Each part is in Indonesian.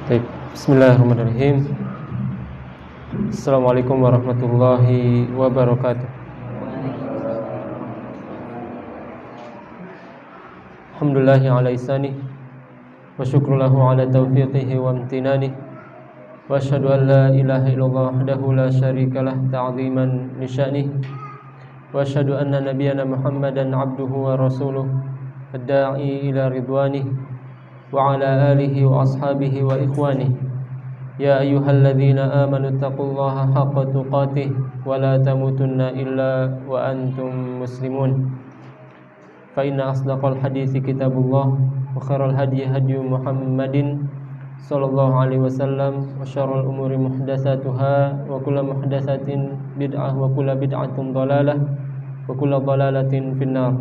Baik, bismillahirrahmanirrahim. Assalamualaikum warahmatullahi wabarakatuh. Alhamdulillahi ala ihsanih wa syukrulahu ala taufiqihi wa amtinani wa asyhadu an la ilaha illallah wahdahu la syarikalah ta'ziman li sya'nih wa asyhadu anna nabiyyana Muhammadan abduhu wa rasuluh ad-da'i ila ridwanih wa ala alihi wa ashabihi wa ikhwanihi ya ayyuhalladzina amanu taqullaha haqqa tuqatih wa la tamutunna illa wa antum muslimun fa inna asdaqal hadithi kitabullah wa khairal hadyi hadyu Muhammadin sallallahu alaihi wasallam wa syarrul umuri muhdatsatuha wa kullu muhdatsatin bid'ah wa kullu bid'atin dhalalah wa kullu dhalalatin finnar.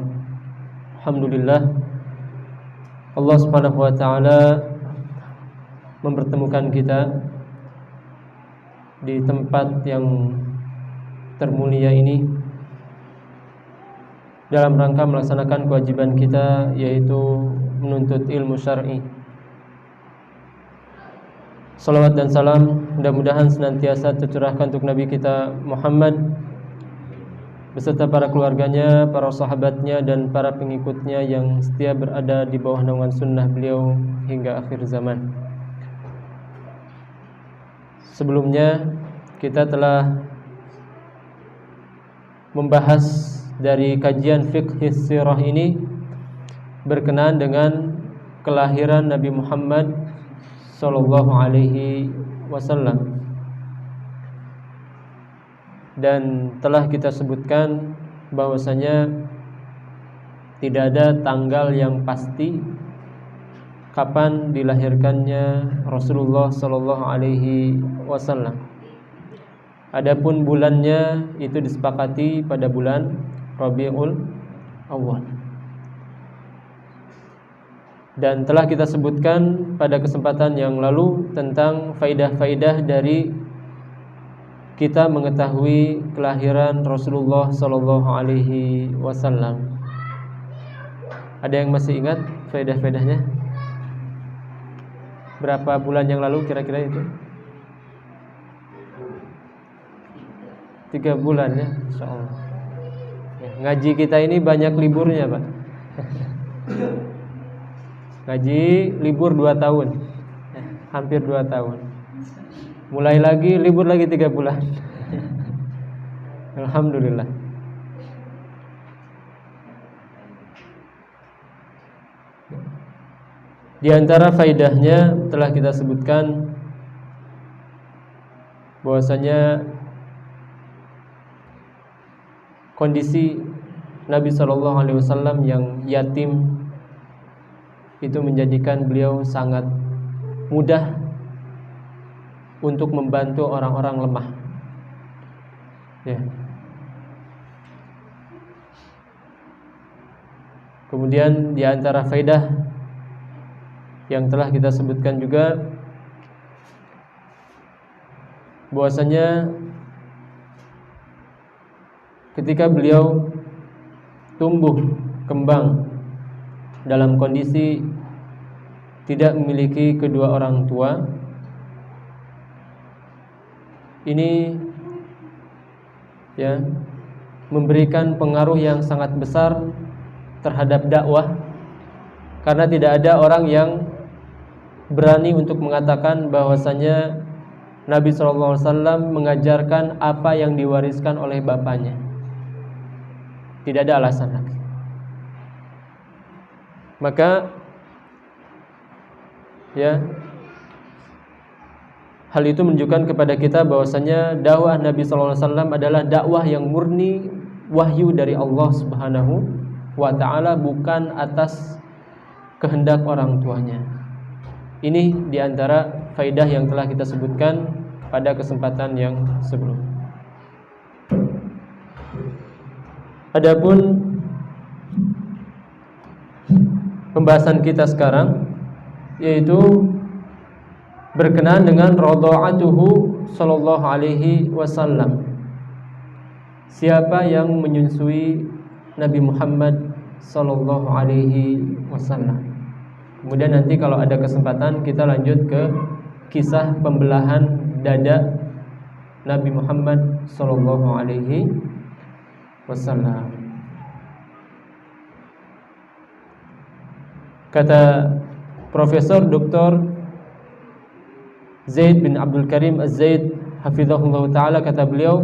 Alhamdulillah, Allah Subhanahu wa taala mempertemukan kita di tempat yang termulia ini dalam rangka melaksanakan kewajiban kita, yaitu menuntut ilmu syar'i. Salawat dan salam mudah-mudahan senantiasa tercurahkan untuk Nabi kita Muhammad beserta para keluarganya, para sahabatnya, dan para pengikutnya yang setia berada di bawah naungan sunnah beliau hingga akhir zaman. Sebelumnya kita telah membahas dari kajian fiqh sirah ini berkenaan dengan kelahiran Nabi Muhammad sallallahu alaihi wasallam. Dan telah kita sebutkan bahwasanya tidak ada tanggal yang pasti kapan dilahirkannya Rasulullah sallallahu alaihi wasallam. Adapun bulannya itu disepakati pada bulan Rabiul Awal. Dan telah kita sebutkan pada kesempatan yang lalu tentang faidah-faidah dari kita mengetahui kelahiran Rasulullah sallallahu alaihi wasallam. Ada yang masih ingat faedah-faedahnya? Berapa bulan yang lalu kira-kira itu? 3 bulan ya, insyaallah. Ya, ngaji kita ini banyak liburnya, Pak. Ngaji libur 2 tahun. Ya, hampir 2 tahun. Mulai lagi libur lagi 3 bulan. Alhamdulillah. Di antara faidahnya telah kita sebutkan bahwasanya kondisi Nabi sallallahu alaihi wasallam yang yatim itu menjadikan beliau sangat mudah untuk membantu orang-orang lemah. Ya. Kemudian di antara faedah yang telah kita sebutkan juga bahwasanya ketika beliau tumbuh kembang dalam kondisi tidak memiliki kedua orang tua, ini ya memberikan pengaruh yang sangat besar terhadap dakwah, karena tidak ada orang yang berani untuk mengatakan bahwasanya Nabi SAW mengajarkan apa yang diwariskan oleh bapaknya. Tidak ada alasan lagi. Maka ya, hal itu menunjukkan kepada kita bahwasanya dakwah Nabi SAW adalah dakwah yang murni wahyu dari Allah Subhanahu wa ta'ala, bukan atas kehendak orang tuanya. Ini diantara faidah yang telah kita sebutkan pada kesempatan yang sebelumnya. Adapun pembahasan kita sekarang yaitu berkenaan dengan radha'atuhu sallallahu alaihi wasallam. Siapa yang menyusui Nabi Muhammad sallallahu alaihi wasallam. Kemudian nanti kalau ada kesempatan kita lanjut ke kisah pembelahan dada Nabi Muhammad sallallahu alaihi wasallam. Kata Profesor Dr. Zaid bin Abdul Karim Az-Zaid hafizahullah ta'ala, kata beliau,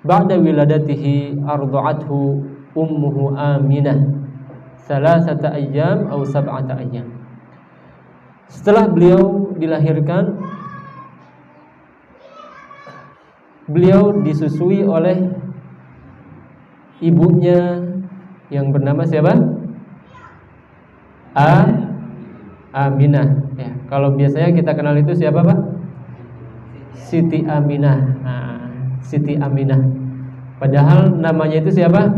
ba'da wiladatihi arda'athu ummuhu Aminah 3 ayyam atau 7 ayyam. Setelah beliau dilahirkan, beliau disusui oleh ibunya yang bernama siapa? Aminah. Ya, kalau biasanya kita kenal itu siapa, Pak? Siti Aminah. Siti Aminah. Padahal namanya itu siapa?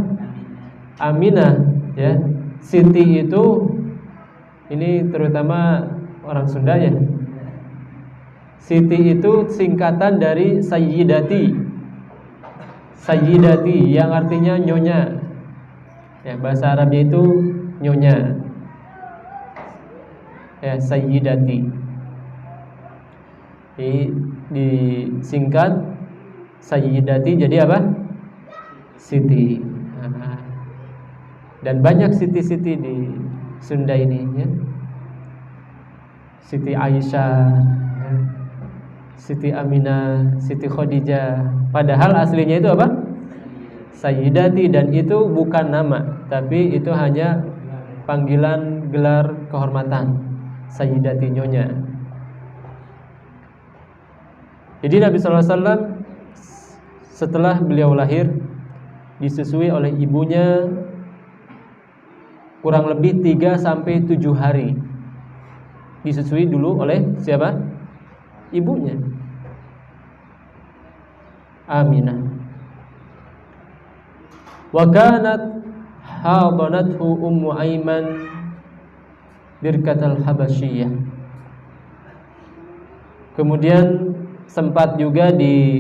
Aminah. Ya, Siti itu ini terutama orang Sunda ya. Siti itu singkatan dari Sayyidati. Sayyidati yang artinya nyonya. Ya, bahasa Arabnya itu nyonya. Ya, Sayyidati. Disingkat Sayyidati jadi apa? Siti. Dan banyak siti-siti di Sunda ini ya. Siti Aisyah, Siti Aminah, Siti Khadijah. Padahal aslinya itu apa? Sayyidati, dan itu bukan nama, tapi itu hanya panggilan gelar kehormatan. Sayyidati, nyonya. Jadi Nabi SAW setelah beliau lahir disusui oleh ibunya kurang lebih 3-7 hari. Disusui dulu oleh siapa? Ibunya, Aminah. Wa kanat hadanathu Ummu Aiman Birkatal Habasyiyah. Kemudian sempat juga diurus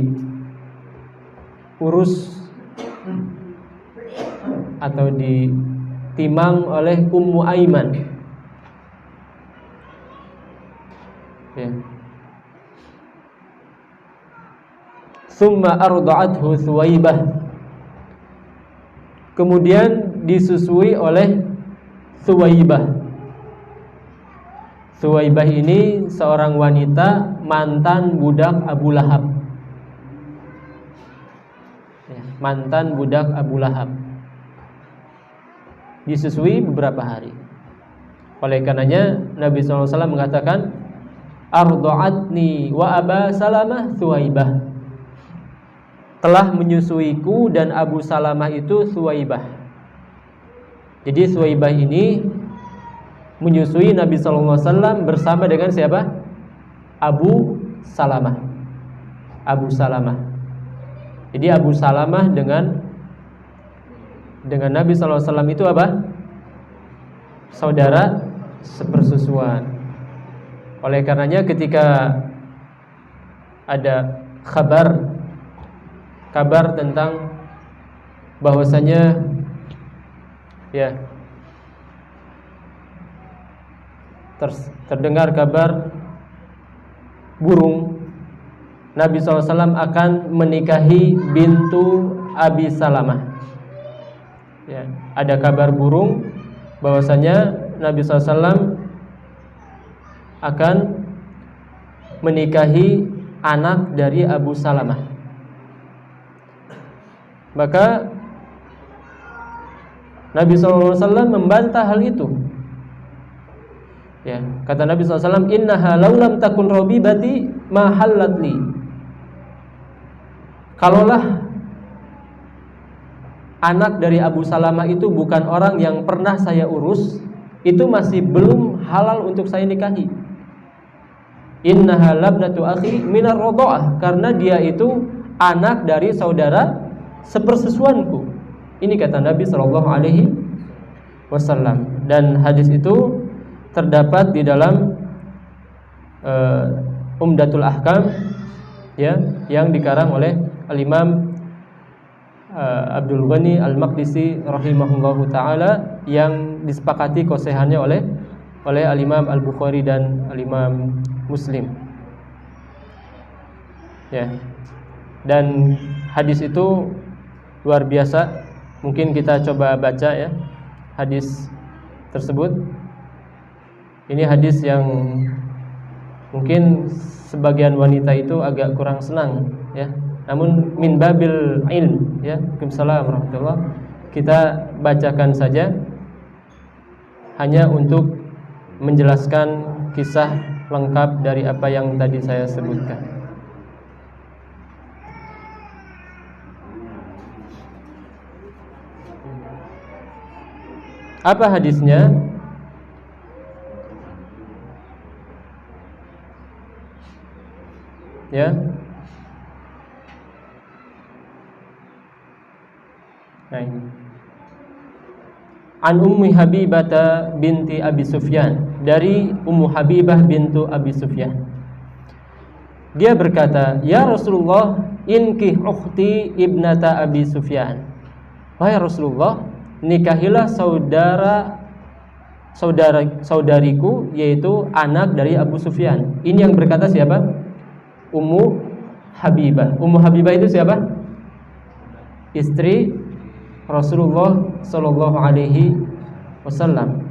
atau ditimang oleh Ummu Aiman. Ya. Summa arda'athu Thuwaibah. Kemudian disusui oleh Thuwaibah. Thuwaibah ini seorang wanita mantan budak Abu Lahab. Ya, mantan budak Abu Lahab. Disusui beberapa hari. Oleh karenanya Nabi SAW mengatakan, arda'atni wa Aba Salamah Thuwaibah. Telah menyusuiku dan Abu Salamah itu Thuwaibah. Jadi Thuwaibah ini menyusui Nabi SAW bersama dengan siapa? Abu Salamah. Abu Salamah. Jadi Abu Salamah dengan Nabi SAW itu apa? Saudara sepersusuan. Oleh karenanya ketika ada kabar tentang bahwasanya ya terdengar kabar burung Nabi SAW akan menikahi bintu Abi Salamah. Ya, ada kabar burung bahwasanya Nabi SAW akan menikahi anak dari Abu Salamah. Maka Nabi SAW membantah hal itu. Ya, kata Nabi SAW, innaha laulam takun robibati ma hallatli. Kalaulah anak dari Abu Salamah itu bukan orang yang pernah saya urus, itu masih belum halal untuk saya nikahi. Innaha labnatu akhi minar roda'ah, karena dia itu anak dari saudara sepersusuanku. Ini kata Nabi SAW. Dan hadis itu terdapat di dalam Umdatul Ahkam, ya, yang dikarang oleh Al-Imam Abdul Ghani Al-Maqdisi rahimahullahu taala, yang disepakati kesahihannya oleh Al-Imam Al-Bukhari dan Al-Imam Muslim. Ya. Dan hadis itu luar biasa. Mungkin kita coba baca ya hadis tersebut. Ini hadis yang mungkin sebagian wanita itu agak kurang senang ya. Namun min babil ilm ya. Waalaikumsalam warahmatullahi. Kita bacakan saja hanya untuk menjelaskan kisah lengkap dari apa yang tadi saya sebutkan. Apa hadisnya? Ya. Nah ini. An Ummi Habibah binti Abi Sufyan, dari Ummu Habibah bintu Abi Sufyan. Dia berkata, "Ya Rasulullah, inkih ukhti ibnata Abi Sufyan." Wahai Rasulullah, nikahilah saudariku, yaitu anak dari Abu Sufyan. Ini yang berkata siapa? Ummu Habibah. Ummu Habibah itu siapa? Istri Rasulullah sallallahu alaihi wasallam.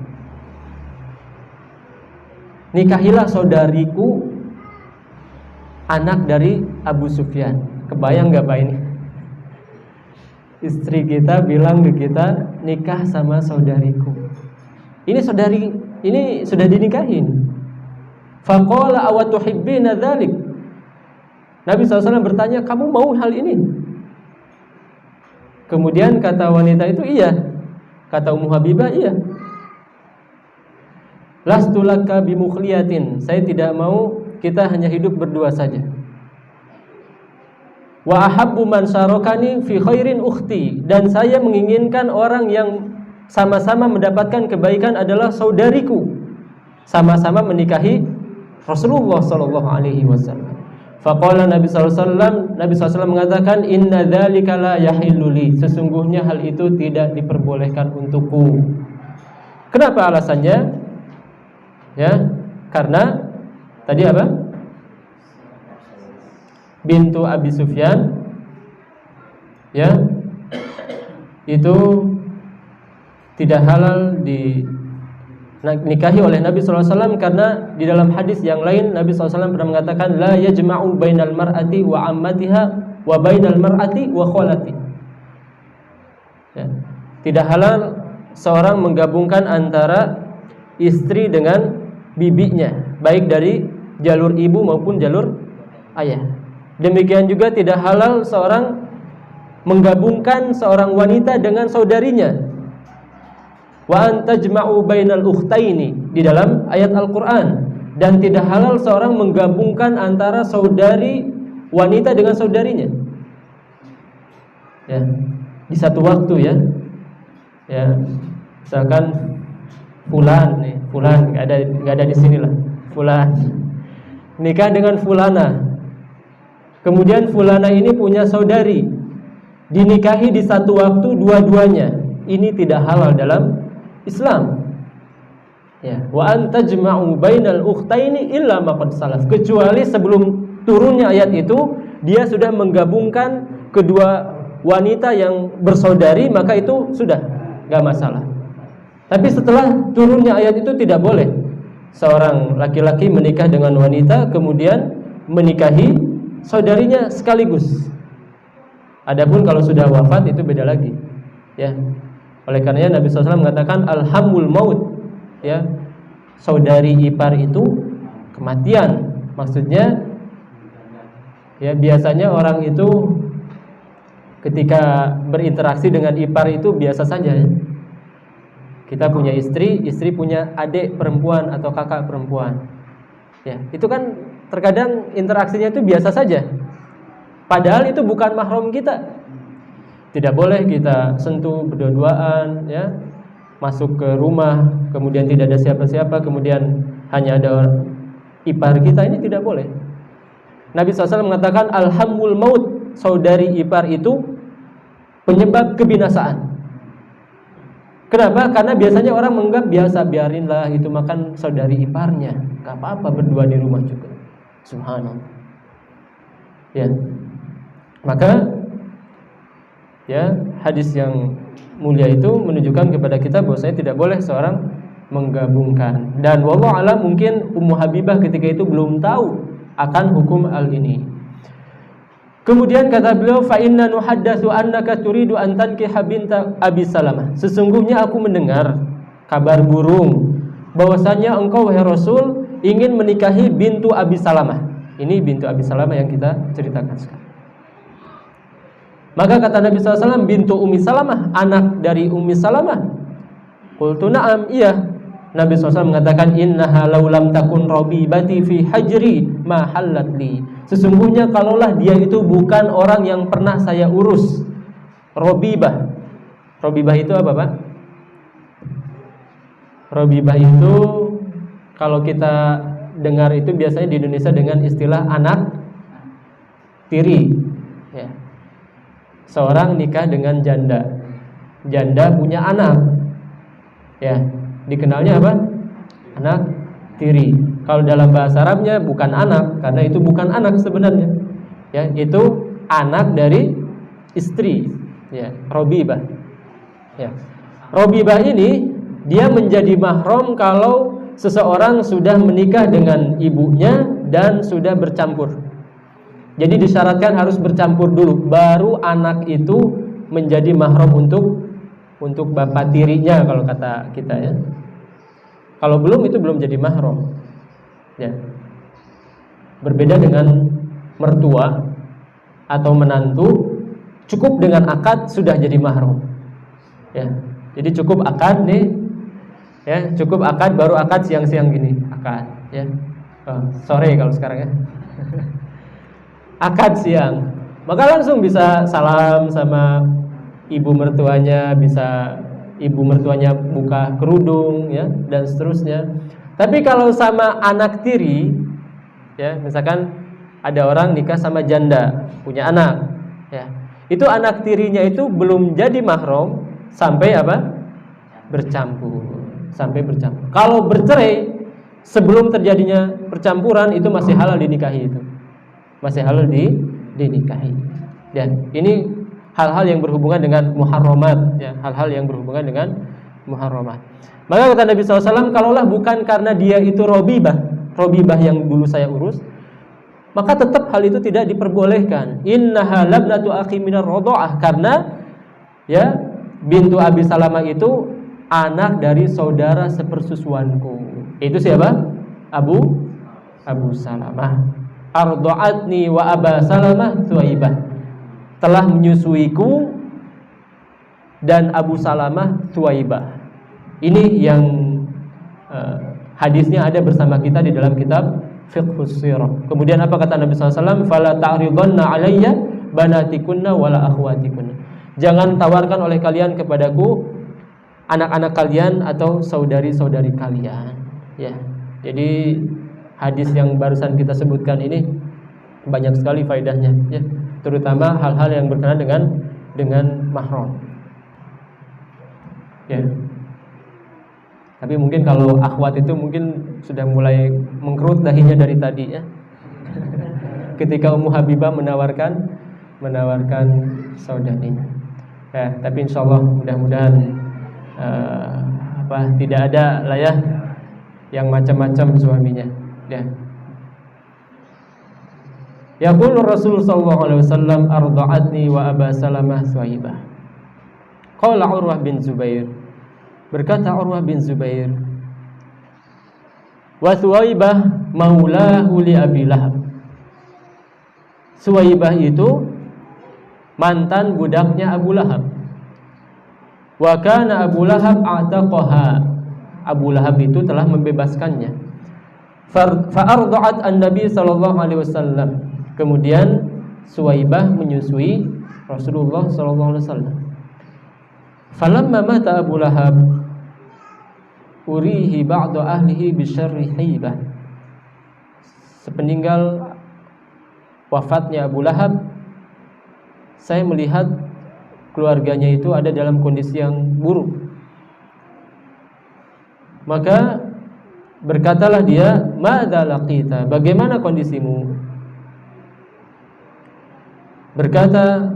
Nikahilah saudariku, anak dari Abu Sufyan. Kebayang gak Pak ini? Istri kita bilang ke kita, nikah sama saudariku. Ini saudari, ini sudah dinikahin. Faqala aw tuhibbina dzalik. Nabi SAW bertanya, kamu mau hal ini? Kemudian kata wanita itu, iya. Kata Ummu Habibah, iya. Lastu laka bimukhliyatin. Saya tidak mau, kita hanya hidup berdua saja. Wa ahabbu man syarakani fi khairin ukhti. Dan saya menginginkan orang yang sama-sama mendapatkan kebaikan adalah saudariku. Sama-sama menikahi Rasulullah sallallahu alaihi wasallam. Faqala Nabi SAW mengatakan, inna dzalika la yahillu li. Sesungguhnya hal itu tidak diperbolehkan untukku. Kenapa alasannya? Ya, karena tadi apa? Bintu Abi Sufyan, ya, itu tidak halal dinikahi oleh Nabi SAW, karena di dalam hadis yang lain Nabi SAW pernah mengatakan, la yajma'u bainal mar'ati wa ammatiha wa bainal mar'ati wa kholati. Ya. Tidak halal seorang menggabungkan antara istri dengan bibinya, baik dari jalur ibu maupun jalur ayah. Demikian juga tidak halal seorang menggabungkan seorang wanita dengan saudarinya. Wa antajma'u bainal ukhtaini, di dalam ayat Al-Qur'an. Dan tidak halal seorang menggabungkan antara saudari wanita dengan saudarinya. Ya, di satu waktu ya. Ya, misalkan fulan enggak ada di sini lah. Fulan nikah dengan fulana. Kemudian fulana ini punya saudari, dinikahi di satu waktu dua-duanya. Ini tidak halal dalam Islam. Ya, wa antajma'u bainal ukhtaini illa ma qad salaf. Kecuali sebelum turunnya ayat itu dia sudah menggabungkan kedua wanita yang bersaudari, maka itu sudah enggak masalah. Tapi setelah turunnya ayat itu tidak boleh seorang laki-laki menikah dengan wanita kemudian menikahi saudarinya sekaligus. Adapun kalau sudah wafat itu beda lagi. Ya. Oleh karenanya Nabi SAW mengatakan alhamul maut, ya, saudari ipar itu kematian. Maksudnya, ya, biasanya orang itu ketika berinteraksi dengan ipar itu biasa saja. Ya. Kita punya istri punya adik perempuan atau kakak perempuan. Ya, itu kan terkadang interaksinya itu biasa saja. Padahal itu bukan mahram kita. Tidak boleh kita sentuh berdua-duaan, ya, masuk ke rumah, kemudian tidak ada siapa-siapa, kemudian hanya ada ipar kita, ini tidak boleh. Nabi SAW mengatakan alhamul maut, saudari ipar itu penyebab kebinasaan. Kenapa? Karena biasanya orang menganggap biasa, biarinlah itu makan saudari iparnya, gak apa-apa berdua di rumah juga. Subhanallah. Ya. Maka ya, hadis yang mulia itu menunjukkan kepada kita bahwasanya tidak boleh seorang menggabungkan. Dan wallahu alam, mungkin Ummu Habibah ketika itu belum tahu akan hukum hal ini. Kemudian kata beliau, fa inna nuhaddatsu annaka turidu an tankiha binta Abi Salamah. Sesungguhnya aku mendengar kabar burung bahwasanya engkau wahai Rasul ingin menikahi bintu Abi Salamah. Ini bintu Abi Salamah yang kita ceritakan sekarang. Maka kata Nabi SAW, bintu Ummi Salamah, anak dari Ummi Salamah. Qultu na'am, iya. Nabi SAW mengatakan, innaha law lam takun rabibati fi hajri ma hallat li. Sesungguhnya kalaulah dia itu bukan orang yang pernah saya urus. Rabibah. Rabibah itu apa, Pak? Rabibah itu kalau kita dengar itu biasanya di Indonesia dengan istilah anak tiri. Ya. Seorang nikah dengan janda. Janda punya anak. Ya, dikenalnya apa? Anak tiri. Kalau dalam bahasa Arabnya bukan anak, karena itu bukan anak sebenarnya. Ya, itu anak dari istri. Ya, Rabibah. Ya. Rabibah ini dia menjadi mahram kalau seseorang sudah menikah dengan ibunya dan sudah bercampur. Jadi disyaratkan harus bercampur dulu, baru anak itu menjadi mahram untuk bapak tirinya kalau kata kita ya. Kalau belum, itu belum jadi mahram. Ya. Berbeda dengan mertua atau menantu, cukup dengan akad sudah jadi mahram. Ya. Jadi cukup akad nih. Ya, cukup akad, baru akad siang-siang gini, akad ya. Sore kalau sekarang ya. Akad siang, maka langsung bisa salam sama ibu mertuanya, bisa ibu mertuanya buka kerudung ya, dan seterusnya. Tapi kalau sama anak tiri ya, misalkan ada orang nikah sama janda, punya anak ya, itu anak tirinya itu belum jadi mahram sampai apa? Bercampur. Sampai bercampur. Kalau bercerai sebelum terjadinya percampuran, itu masih halal dinikahi itu. Masih halal dinikahi. Dan ini hal-hal yang berhubungan dengan muharramat ya, hal-hal yang berhubungan dengan muharramat. Maka kata Nabi SAW, kalaulah bukan karena dia itu Rabibah yang dulu saya urus, maka tetap hal itu tidak diperbolehkan. Innaha labnatu akhi minar radha'ah, karena ya bintu Abi Salamah itu anak dari saudara sepersusuanku. Itu siapa? Abu Salamah. Arda'atni wa Aba Salamah Thuwaibah. Telah menyusuiku dan Abu Salamah Thuwaibah. Ini yang hadisnya ada bersama kita di dalam kitab Fiqhus Sirah. Kemudian apa kata Nabi SAW? Fala ta'ridhanna alayya banatikunna wala akhwatikunna. Jangan tawarkan oleh kalian kepadaku anak-anak kalian atau saudari-saudari kalian. Ya. Jadi hadis yang barusan kita sebutkan ini banyak sekali faedahnya ya, terutama hal-hal yang berkenaan dengan mahram. Ya. Tapi mungkin kalau akhwat itu mungkin sudah mulai mengkerut dahinya dari tadi ya. Ketika Ummu Habibah menawarkan saudarinya. Ya, tapi insyaallah mudah-mudahan tidak ada lah ya yang macam-macam suaminya. Ya. Yaqulu Rasul sallallahu alaihi wasallam arda'atni wa Aba Salamah Thuwaibah. Qala Urwah bin Zubair. Berkata Urwah bin Zubair, wa Thuwaibah maulahu li Abi Lahab. Thuwaibah itu mantan budaknya Abu Lahab. Wa kana Abu Lahab a'taqaha. Abu Lahab itu telah membebaskannya. Fa'arda'at an-nabi sallallahu alaihi wasallam. Kemudian Thuwaibah menyusui Rasulullah sallallahu alaihi wasallam. Falamma mata Abu Lahab urihi ba'du ahlihi bisyarri haibah. Sepeninggal wafatnya Abu Lahab, saya melihat keluarganya itu ada dalam kondisi yang buruk. Maka berkatalah dia, "Madza laqita?" Bagaimana kondisimu? Berkata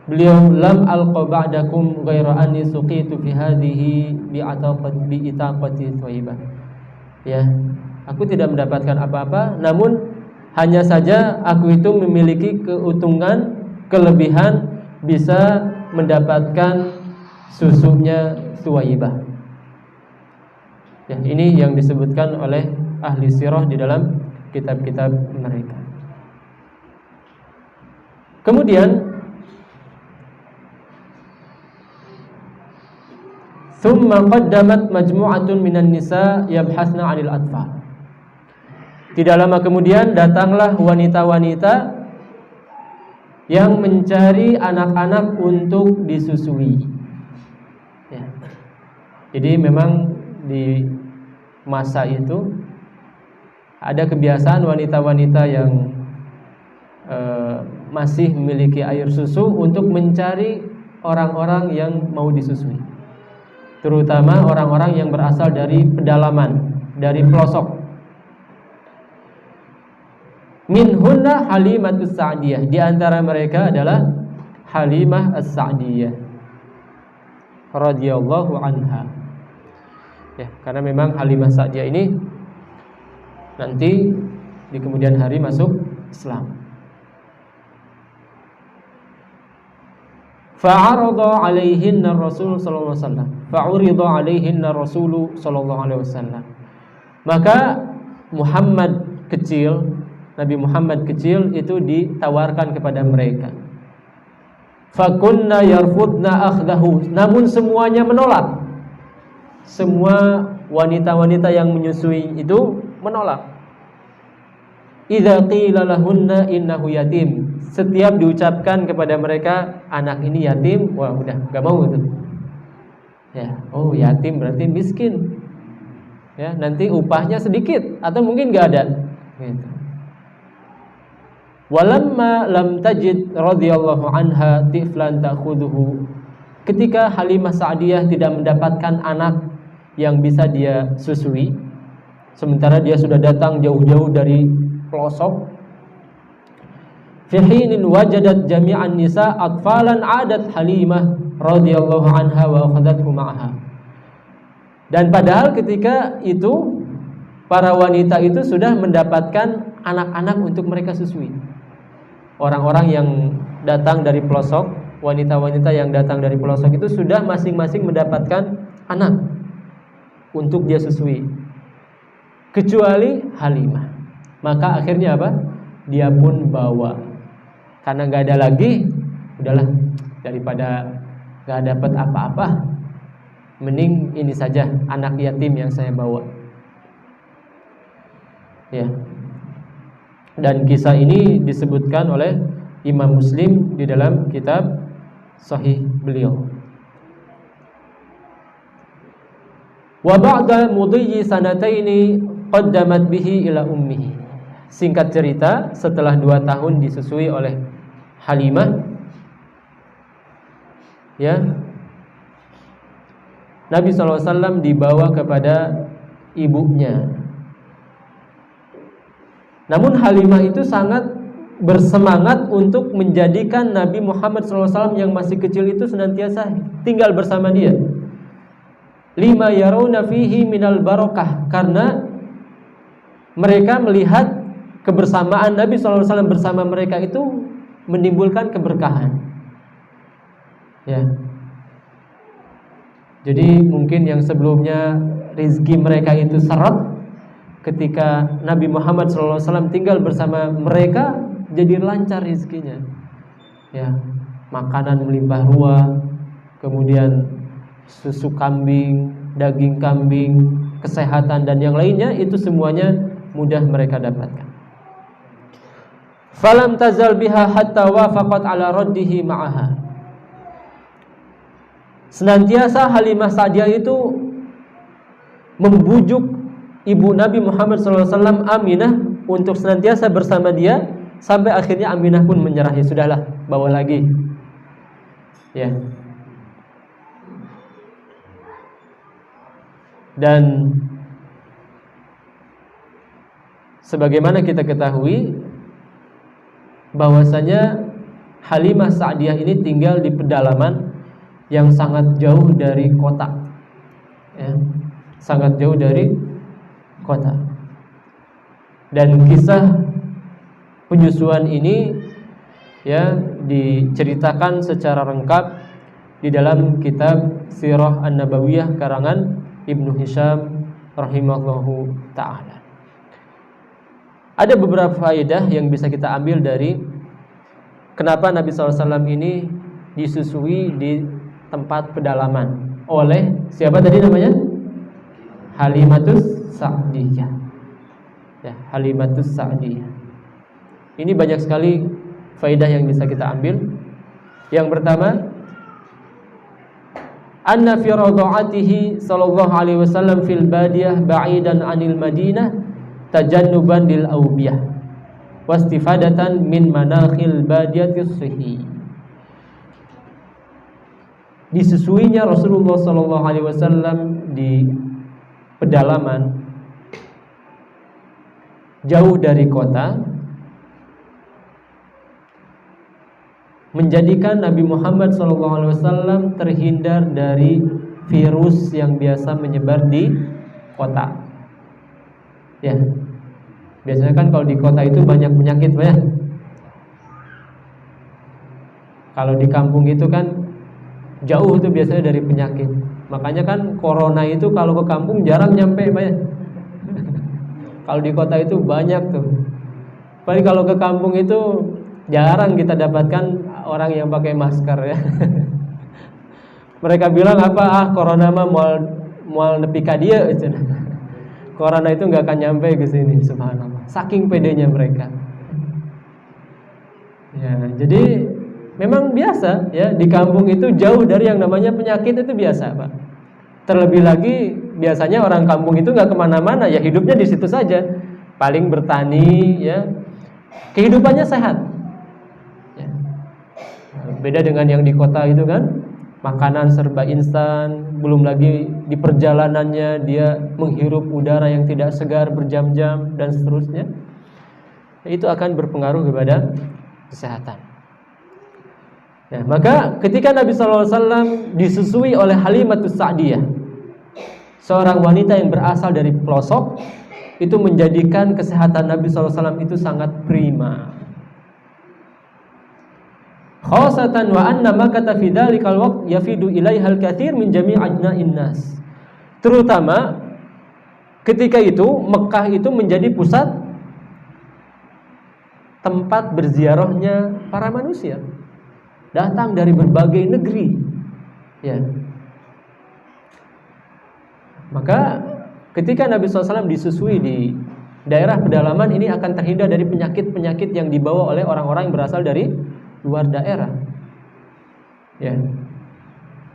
beliau, lam alqa ba'dakum ghaira anni suqitu fi hadhihi bi itaqati thayyibah. Ya, aku tidak mendapatkan apa-apa, namun hanya saja aku itu memiliki keuntungan, kelebihan bisa mendapatkan susunya Thuwaibah. Ya, ini yang disebutkan oleh ahli sirah di dalam kitab-kitab mereka. Kemudian thumma qaddamat majmu'atun minan nisa yabhasna 'anil atfal. Tidak lama kemudian datanglah wanita-wanita yang mencari anak-anak untuk disusui. Ya. Jadi memang di masa itu ada kebiasaan wanita-wanita yang masih memiliki air susu untuk mencari orang-orang yang mau disusui, terutama orang-orang yang berasal dari pedalaman, dari pelosok. Minhunna Halimatus Sa'diyah, di antara mereka adalah Halimah As-Sa'diyah radhiyallahu anha. Ya, karena memang Halimah Sa'diyah ini nanti di kemudian hari masuk Islam. Fa'arada 'alaihinna Rasul sallallahu alaihi wasallam. Fa'urida 'alaihinna Rasul sallallahu alaihi wasallam. Maka Muhammad kecil, Nabi Muhammad kecil itu ditawarkan kepada mereka. Fakunna yarfudna akhdahu, namun semuanya menolak. Semua wanita-wanita yang menyusui itu menolak. Idza qila lahunna innahu yatim, setiap diucapkan kepada mereka anak ini yatim, wah udah gak mau itu. Ya, oh yatim berarti miskin. Ya, nanti upahnya sedikit atau mungkin gak ada. Gitu. Walamma lam tajid radhiyallahu anha tiflan ta'khudhuhu, ketika Halimah Sa'diyah tidak mendapatkan anak yang bisa dia susui, sementara dia sudah datang jauh-jauh dari pelosok, fi hinin wajadat jami'an nisa atfalan 'adat Halimah radhiyallahu anha wa akhadhathu ma'aha. Dan padahal ketika itu para wanita itu sudah mendapatkan anak-anak untuk mereka susui. Orang-orang yang datang dari pelosok, wanita-wanita yang datang dari pelosok itu sudah masing-masing mendapatkan anak untuk dia susui, kecuali Halimah. Maka akhirnya apa? Dia pun bawa. Karena gak ada lagi, udahlah, daripada gak dapat apa-apa, mending ini saja, anak yatim yang saya bawa. Ya. Dan kisah ini disebutkan oleh Imam Muslim di dalam kitab Sahih beliau. Wa ba'da mudhi sanataini qaddamat bihi ila ummihi. Singkat cerita, setelah 2 tahun disusui oleh Halimah, ya, Nabi SAW dibawa kepada ibunya. Namun Halimah itu sangat bersemangat untuk menjadikan Nabi Muhammad SAW yang masih kecil itu senantiasa tinggal bersama dia. Lima yarawna fihi minal barokah, karena mereka melihat kebersamaan Nabi SAW bersama mereka itu menimbulkan keberkahan. Ya. Jadi mungkin yang sebelumnya rizki mereka itu seret, ketika Nabi Muhammad SAW tinggal bersama mereka, jadi lancar rizkinya. Ya, makanan melimpah ruah, kemudian susu kambing, daging kambing, kesehatan dan yang lainnya itu semuanya mudah mereka dapatkan. Falam tazal biha hatta wafaqat ala raddihi ma'aha. Senantiasa Halimah Sa'diyah itu membujuk ibu Nabi Muhammad SAW, Aminah, untuk senantiasa bersama dia, sampai akhirnya Aminah pun menyerah. Ya sudahlah, bawa lagi. Ya. Dan sebagaimana kita ketahui, bahwasanya Halimah Sa'diyah ini tinggal di pedalaman yang sangat jauh dari kota, ya, sangat jauh dari kota. Dan kisah penyusuan ini ya diceritakan secara lengkap di dalam kitab Sirah An-Nabawiyah karangan Ibnu Hisham rahimahullahu ta'ala. Ada beberapa faedah yang bisa kita ambil dari kenapa Nabi SAW ini disusui di tempat pedalaman oleh siapa tadi namanya? Halimatus Sa'diyah. Ya, Halimatus Sa'diyah. Ini banyak sekali faedah yang bisa kita ambil. Yang pertama, anna fi radha'atihi sallallahu alaihi wasallam fil badiyah ba'idan 'anil Madinah tajannuban lil awbiyah wastifadatan min manakhil badiyatis sihhi. Disusuinya Rasulullah sallallahu alaihi wasallam di pedalaman jauh dari kota menjadikan Nabi Muhammad SAW terhindar dari virus yang biasa menyebar di kota. Ya, biasanya kan kalau di kota itu banyak penyakit, ya. Kalau di kampung itu kan jauh itu biasanya dari penyakit. Makanya kan corona itu kalau ke kampung jarang nyampe, ya. Kalau di kota itu banyak tuh. Paling kalau ke kampung itu jarang kita dapatkan orang yang pakai masker, ya. Mereka bilang apa? Corona mah mual nepi ka dieu. Corona itu nggak akan nyampe ke sini, subhanallah. Saking pedenya mereka. Ya, jadi memang biasa, ya, di kampung itu jauh dari yang namanya penyakit itu biasa, Pak. Terlebih lagi biasanya orang kampung itu nggak kemana-mana, ya hidupnya di situ saja. Paling bertani, ya. Kehidupannya sehat. Beda dengan yang di kota itu kan, makanan serba instan, belum lagi di perjalanannya dia menghirup udara yang tidak segar berjam-jam dan seterusnya. Itu akan berpengaruh kepada kesehatan. Ya, maka ketika Nabi SAW disusui oleh Halimatus Sa'diyah, seorang wanita yang berasal dari pelosok, itu menjadikan kesehatan Nabi SAW itu sangat prima. Khosatan wa anna ma kata fi dzalikal waqt yafidu ilaihal katsir min jami' ajna'in nas. Terutama ketika itu Mekah itu menjadi pusat tempat berziarahnya para manusia. Datang dari berbagai negeri. Ya. Maka ketika Nabi SAW disusui di daerah pedalaman ini akan terhindar dari penyakit-penyakit yang dibawa oleh orang-orang yang berasal dari luar daerah. Ya.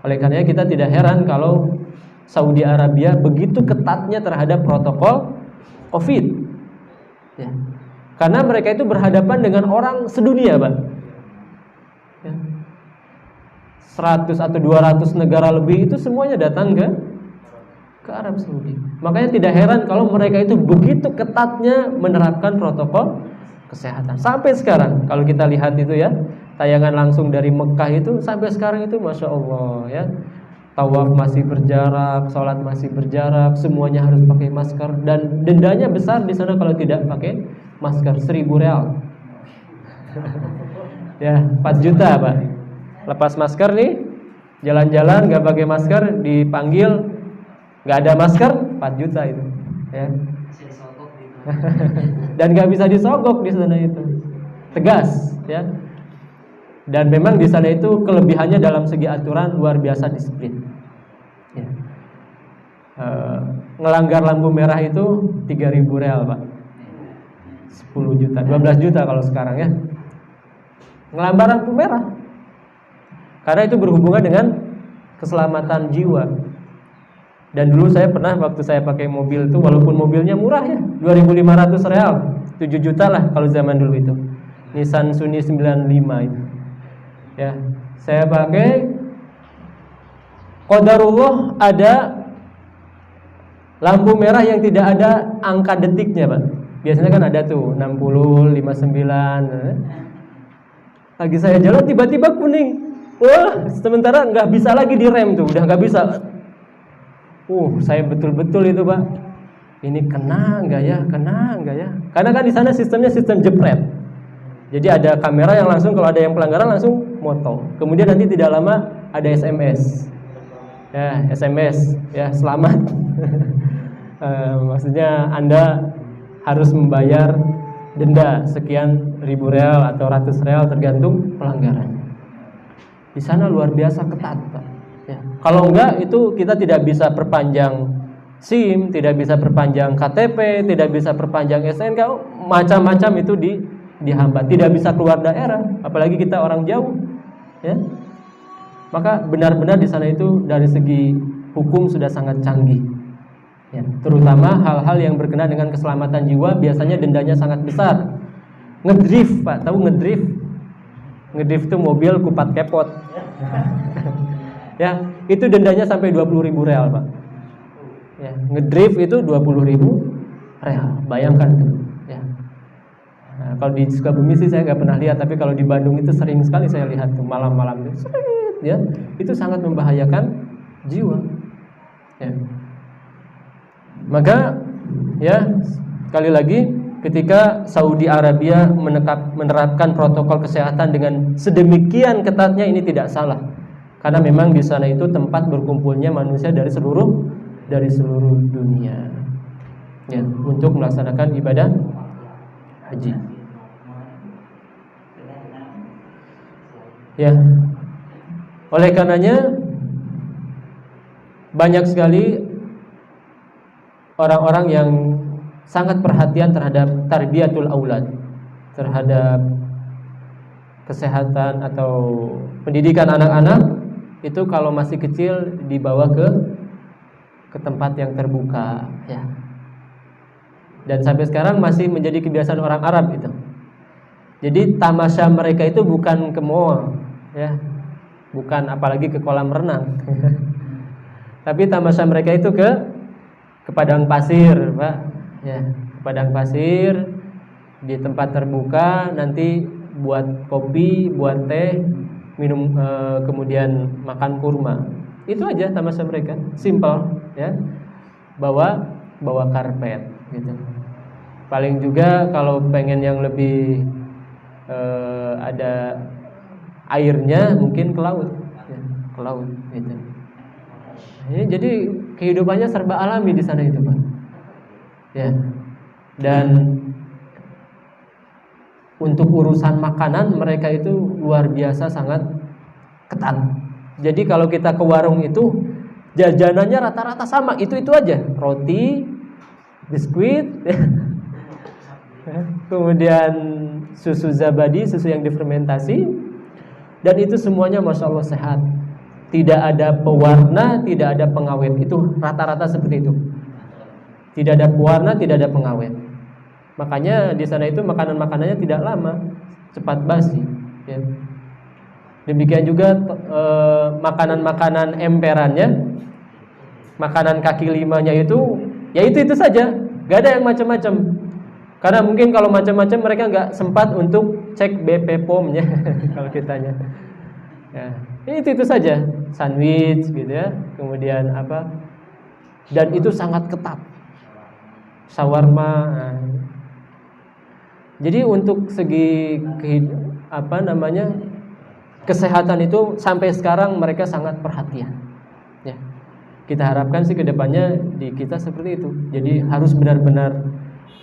Oleh karenanya kita tidak heran kalau Saudi Arabia begitu ketatnya terhadap protokol Covid. Ya. Karena mereka itu berhadapan dengan orang sedunia, Pak. Ya. 100 atau 200 negara lebih itu semuanya datang ke Arab Saudi. Makanya tidak heran kalau mereka itu begitu ketatnya menerapkan protokol kesehatan. Sampai sekarang kalau kita lihat itu ya, tayangan langsung dari Mekah itu sampai sekarang itu Masya Allah ya, tawaf masih berjarak, sholat masih berjarak, semuanya harus pakai masker, dan dendanya besar di sana kalau tidak pakai masker, 1.000 real. Ya, 4 juta Pak. Lepas masker nih, jalan-jalan nggak pakai masker, dipanggil nggak ada masker, 4 juta itu. Ya. Dan nggak bisa disogok di sana itu, tegas ya. Dan memang di sana itu kelebihannya dalam segi aturan luar biasa disiplin. Ya. Ngelanggar lampu merah itu 3.000 real Pak, 10 juta, 12 juta kalau sekarang ya. Ngelanggar lampu merah, karena itu berhubungan dengan keselamatan jiwa. Dan dulu saya pernah waktu saya pakai mobil itu, walaupun mobilnya murah ya, 2.500 real, 7 juta lah kalau zaman dulu itu, Nissan Sunny 95 itu. Ya, saya pakai, qadarullah ada lampu merah yang tidak ada angka detiknya Pak. Biasanya kan ada tuh 60, 59. Lagi saya jalan tiba-tiba kuning. Wah, sementara nggak bisa lagi direm tuh, udah nggak bisa. Saya betul-betul itu Pak. Ini kena nggak ya? Karena kan di sana sistemnya sistem jepret. Jadi ada kamera yang langsung kalau ada yang pelanggaran langsung moto. Kemudian nanti tidak lama ada SMS. Ya, SMS ya selamat. Maksudnya Anda harus membayar denda sekian ribu real atau ratus real tergantung pelanggaran. Di sana luar biasa ketat Pak. Ya. Kalau enggak itu kita tidak bisa perpanjang SIM, tidak bisa perpanjang KTP, tidak bisa perpanjang SNK, macam-macam itu dihambat. Tidak bisa keluar daerah, apalagi kita orang jauh, ya. Maka benar-benar di sana itu dari segi hukum sudah sangat canggih, ya. Terutama hal-hal yang berkenaan dengan keselamatan jiwa biasanya dendanya sangat besar. Ngedrift Pak, tahu ngedrift? Ngedrift itu mobil kupat kepot. Ya, itu dendanya sampai 20.000 real Pak. Ya, ngedrift itu 20.000 real. Bayangkan tuh, ya. Nah, kalau di Sukabumi sih saya nggak pernah lihat, tapi kalau di Bandung itu sering sekali saya lihat tuh malam-malam itu, ya, itu sangat membahayakan jiwa. Ya. Maka, ya, sekali lagi, ketika Saudi Arabia menerapkan protokol kesehatan dengan sedemikian ketatnya, ini tidak salah, karena memang di sana itu tempat berkumpulnya manusia dari seluruh dunia, ya, untuk melaksanakan ibadah haji. Ya, oleh karenanya banyak sekali orang-orang yang sangat perhatian terhadap tarbiyatul aulad, terhadap kesehatan atau pendidikan anak-anak itu kalau masih kecil dibawa ke tempat yang terbuka, ya. Dan sampai sekarang masih menjadi kebiasaan orang Arab itu. Jadi tamasya mereka itu bukan ke mall, ya. Bukan apalagi ke kolam renang. Tapi tamasya mereka itu ke padang pasir, Pak. Ya, ke padang pasir di tempat terbuka, nanti buat kopi, buat teh, minum, kemudian makan kurma. Itu aja tamasya mereka, simple, ya. Bawa karpet gitu. Paling juga kalau pengen yang lebih ada airnya mungkin ke laut, ya, ke laut gitu. Jadi kehidupannya serba alami di sana itu, Pak. Ya. Dan untuk urusan makanan mereka itu luar biasa sangat ketat. Jadi kalau kita ke warung itu jajanannya rata-rata sama, itu aja, roti, biskuit, kemudian susu zabadi, susu yang difermentasi, dan itu semuanya masya Allah sehat, tidak ada pewarna, tidak ada pengawet, itu rata-rata seperti itu, tidak ada pewarna, tidak ada pengawet. Makanya di sana itu makanannya tidak lama, cepat basi, ya. Demikian juga makanan-makanan emperannya, makanan kaki limanya itu, ya itu saja, gak ada yang macam-macam. Karena mungkin kalau macam-macam mereka nggak sempat untuk cek BP POM-nya kalau kitanya. Ya, itu saja, sandwich gitu ya, kemudian apa? Dan itu sangat ketat, shawarma. Nah. Jadi untuk segi kesehatan itu sampai sekarang mereka sangat perhatian. Ya. Kita harapkan sih kedepannya di kita seperti itu. Jadi harus benar-benar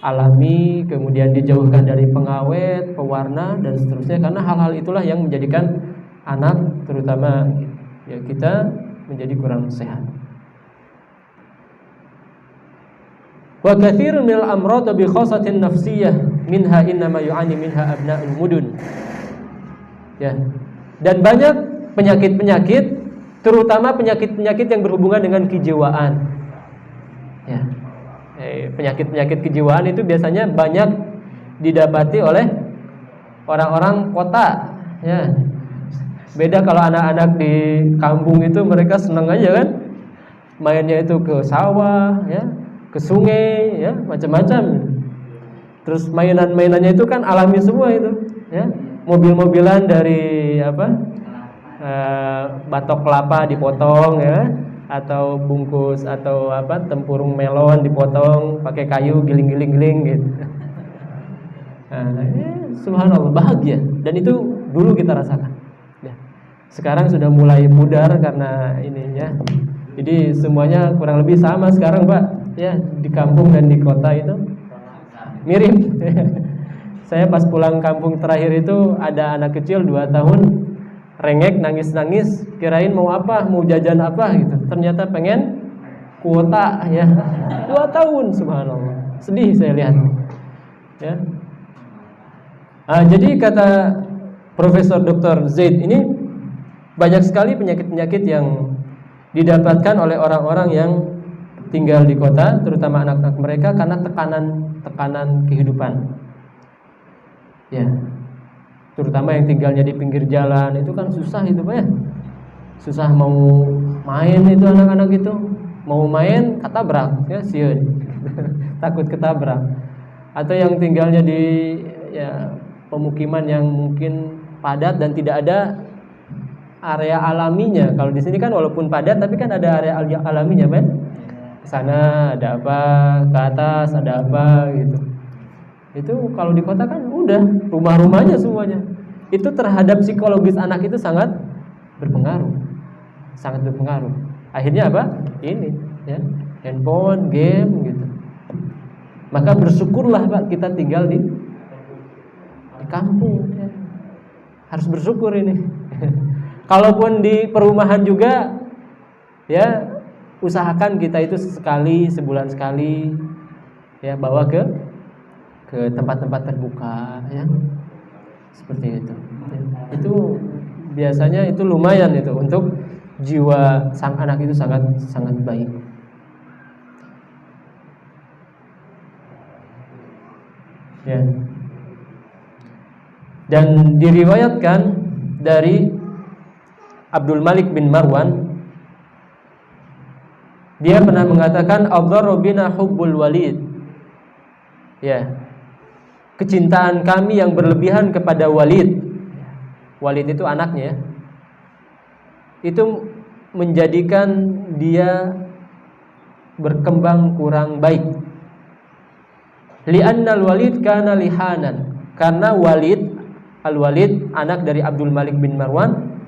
alami, kemudian dijauhkan dari pengawet, pewarna dan seterusnya, karena hal-hal itulah yang menjadikan anak terutama ya kita menjadi kurang sehat. Wa katsirun minal amrad bi khassatin nafsiyah minha innama yu'ani minha abna'ul mudun. Ya. Dan banyak penyakit-penyakit, terutama penyakit-penyakit yang berhubungan dengan kejiwaan. Ya. Penyakit-penyakit kejiwaan itu biasanya banyak didapati oleh orang-orang kota, ya. Beda kalau anak-anak di kampung itu mereka senang aja kan, mainnya itu ke sawah, ya, ke sungai, ya, macam-macam. Terus mainan-mainannya itu kan alami semua itu, ya. mobil-mobilan dari batok kelapa dipotong ya, atau bungkus atau tempurung melon dipotong pakai kayu giling-giling gitu. Nah, subhanallah bahagia, dan itu dulu kita rasakan. Ya. Sekarang sudah mulai pudar karena ini ya. Jadi semuanya kurang lebih sama sekarang, Pak. Ya, di kampung dan di kota itu mirip. Saya pas pulang kampung terakhir itu ada anak kecil 2 tahun, rengek nangis-nangis, kirain mau apa, mau jajan apa gitu. Ternyata pengen kuota ya. 2 tahun, subhanallah. Sedih saya lihat. Ya. Jadi kata Profesor Dr. Zaid ini, banyak sekali penyakit-penyakit yang didapatkan oleh orang-orang yang tinggal di kota, terutama anak-anak mereka, karena tekanan kehidupan. Ya, terutama yang tinggalnya di pinggir jalan itu kan susah itu Pak ya. Susah mau main itu anak-anak itu, mau main ketabrak ya, sieun. Takut ketabrak. Atau yang tinggalnya di pemukiman yang mungkin padat dan tidak ada area alaminya. Kalau di sini kan walaupun padat tapi kan ada area alaminya, Pak. Di sana ada apa, ke atas ada apa gitu. Itu kalau di kota kan udah rumah-rumahnya semuanya. Itu terhadap psikologis anak itu sangat berpengaruh. Sangat berpengaruh. Akhirnya apa? Ini ya, handphone, game gitu. Maka bersyukurlah Pak kita tinggal di kampung ya. Harus bersyukur ini. Kalaupun di perumahan juga ya, usahakan kita itu sebulan sekali ya, bawa ke tempat-tempat terbuka ya. Seperti itu. Itu biasanya itu lumayan itu untuk jiwa sang anak itu sangat sangat baik. Ya. Dan diriwayatkan dari Abdul Malik bin Marwan, dia pernah mengatakan adharru bina hubbul walid. Ya. Kecintaan kami yang berlebihan kepada Walid. Walid itu anaknya ya. Itu menjadikan dia berkembang kurang baik. Li'annal Walid kana lihanan. Karena Al-Walid anak dari Abdul Malik bin Marwan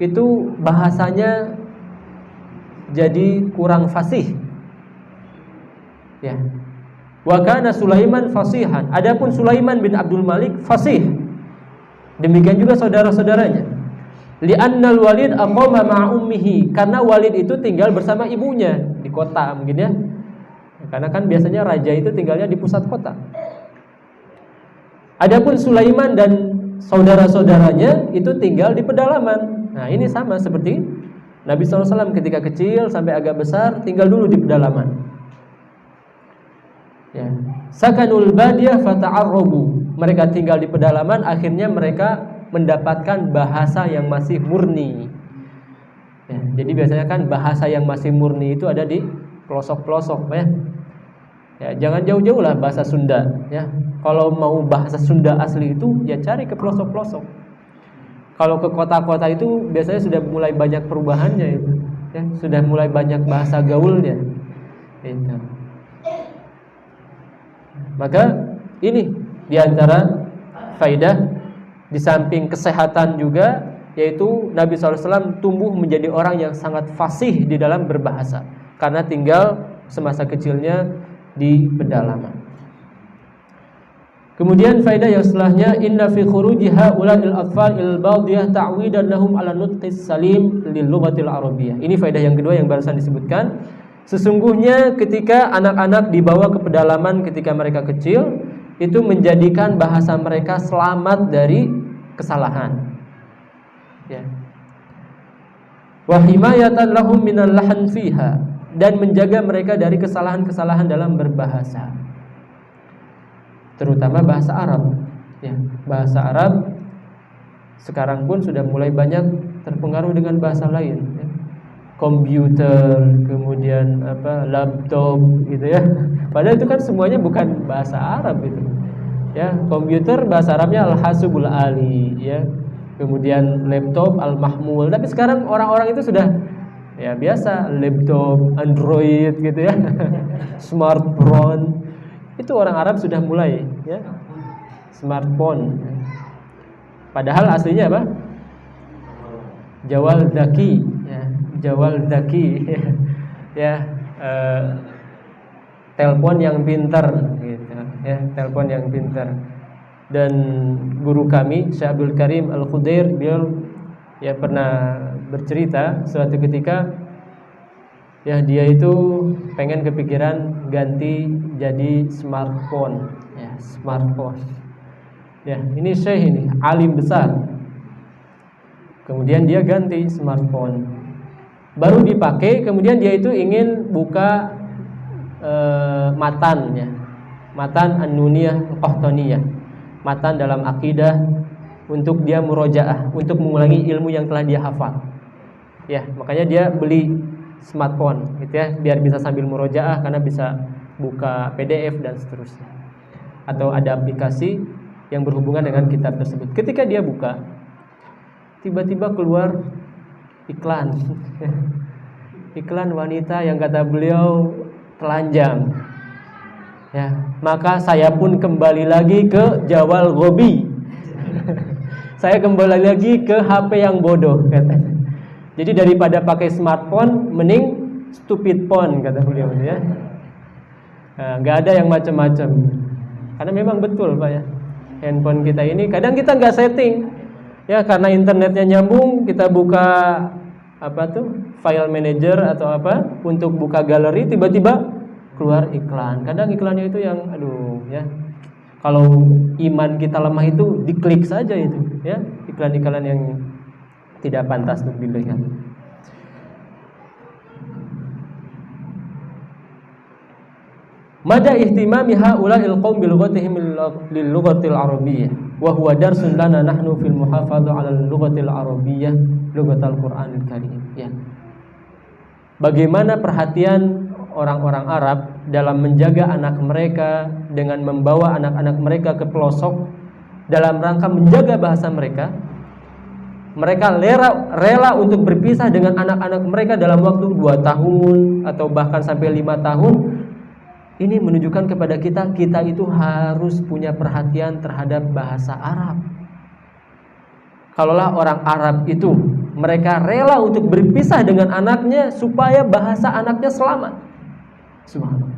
itu bahasanya jadi kurang fasih. Ya. Wa kana Sulaiman fasihan. Adapun Sulaiman bin Abdul Malik fasih. Demikian juga saudara-saudaranya. Li'annal Walid aqama ma'a ummihi. Karena Walid itu tinggal bersama ibunya di kota mungkin ya. Karena kan biasanya raja itu tinggalnya di pusat kota. Adapun Sulaiman dan saudara-saudaranya itu tinggal di pedalaman. Nah, ini sama seperti Nabi SAW ketika kecil sampai agak besar tinggal dulu di pedalaman. Ya. Sakanul badiyah fata'arrabu. Mereka tinggal di pedalaman, akhirnya mereka mendapatkan bahasa yang masih murni. Ya, jadi biasanya kan bahasa yang masih murni itu ada di pelosok-pelosok ya. Ya, jangan jauh-jauh lah bahasa Sunda ya. Kalau mau bahasa Sunda asli itu ya cari ke pelosok-pelosok. Kalau ke kota-kota itu biasanya sudah mulai banyak perubahannya itu. Ya, sudah mulai banyak bahasa gaulnya. Itu. Maka ini diantara faidah di samping kesehatan juga, yaitu Nabi SAW tumbuh menjadi orang yang sangat fasih di dalam berbahasa karena tinggal semasa kecilnya di pedalaman. Kemudian faedah yang setelahnya, inna fi khuruji haula'il atfal il badiyah ta'widan lahum ala nutqis salim lil lughatil arabiyyah. Ini faedah yang kedua yang barusan disebutkan. Sesungguhnya ketika anak-anak dibawa ke pedalaman ketika mereka kecil, itu menjadikan bahasa mereka selamat dari kesalahan. Ya. Wa himayatan lahum minal lahan fiha, dan menjaga mereka dari kesalahan-kesalahan dalam berbahasa. Terutama bahasa Arab. Ya, bahasa Arab sekarang pun sudah mulai banyak terpengaruh dengan bahasa lain. Ya. Komputer, kemudian laptop, gitu ya. Padahal itu kan semuanya bukan bahasa Arab itu. Ya, komputer bahasa Arabnya al-hasubul ali, ya. Kemudian laptop al-mahmul. Tapi sekarang orang-orang itu sudah ya biasa laptop Android gitu ya. Smartphone. Itu orang Arab sudah mulai ya. Smartphone. Padahal aslinya apa? Jawal Zaki, ya. Jawal Zaki. Ya, telepon yang pintar gitu ya, telepon yang pintar. Dan guru kami Syekh Abdul Karim Al-Khudair, beliau ya pernah bercerita suatu ketika ya dia itu pengen kepikiran ganti jadi smartphone ya, smartphone. Ya, ini Syekh ini alim besar. Kemudian dia ganti smartphone. Baru dipakai, kemudian dia itu ingin buka matan ya. Matan An-Nuniyah Qahtaniyah. Matan dalam akidah untuk dia murojaah, untuk mengulangi ilmu yang telah dia hafal. Ya, makanya dia beli smartphone gitu ya, biar bisa sambil murojaah karena bisa buka PDF dan seterusnya. Atau ada aplikasi yang berhubungan dengan kitab tersebut. Ketika dia buka, tiba-tiba keluar iklan. Iklan wanita yang kata beliau telanjang. Ya, maka saya pun kembali lagi ke Jawal Gobi. Saya kembali lagi ke HP yang bodoh katanya. Jadi daripada pakai smartphone, mending stupid phone kata beliau ya. Nah, gak ada yang macam-macam. Karena memang betul Pak ya. Handphone kita ini kadang kita nggak setting. Ya karena internetnya nyambung, kita buka apa tuh file manager atau apa untuk buka galeri, tiba-tiba keluar iklan. Kadang iklannya itu yang aduh ya. Kalau iman kita lemah itu diklik saja itu ya, iklan-iklan yang tidak pantas untuk dilihat. Mada ihtimami haula'il qaum bil lughatihim lil lughatil arabiyyah wa huwa darsun lana nahnu fil muhafadzah 'ala al lughatil arabiyyah lughatal Qur'anil Karim ya. Bagaimana perhatian orang-orang Arab dalam menjaga anak mereka dengan membawa anak-anak mereka ke pelosok dalam rangka menjaga bahasa mereka. Mereka rela untuk berpisah dengan anak-anak mereka dalam waktu 2 tahun atau bahkan sampai 5 tahun. Ini menunjukkan kepada kita itu harus punya perhatian terhadap bahasa Arab. Kalaulah orang Arab itu mereka rela untuk berpisah dengan anaknya supaya bahasa anaknya selamat. Subhanallah.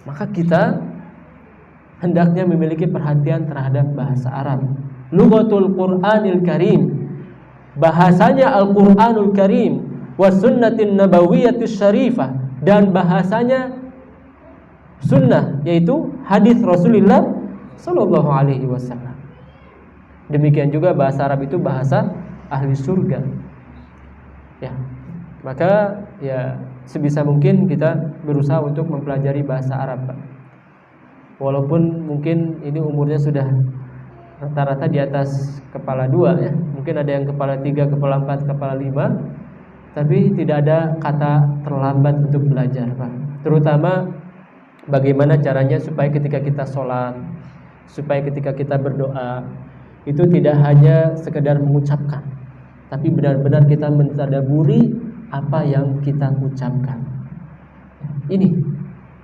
Maka kita hendaknya memiliki perhatian terhadap bahasa Arab. Lughatul Qur'anil Karim. Bahasanya Al-Qur'anul Karim wa sunnatin nabawiyyatis syarifah, dan bahasanya sunnah yaitu hadis Rasulullah sallallahu alaihi wasallam. Demikian juga bahasa Arab itu bahasa ahli surga. Ya. Maka ya sebisa mungkin kita berusaha untuk mempelajari bahasa Arab, Pak. Walaupun mungkin ini umurnya sudah rata-rata di atas kepala 2 ya. Mungkin ada yang kepala 3, kepala 4, kepala 5. Tapi tidak ada kata terlambat untuk belajar, Pak. Terutama bagaimana caranya supaya ketika kita sholat, supaya ketika kita berdoa itu tidak hanya sekedar mengucapkan, tapi benar-benar kita mentadaburi apa yang kita ucapkan. Ini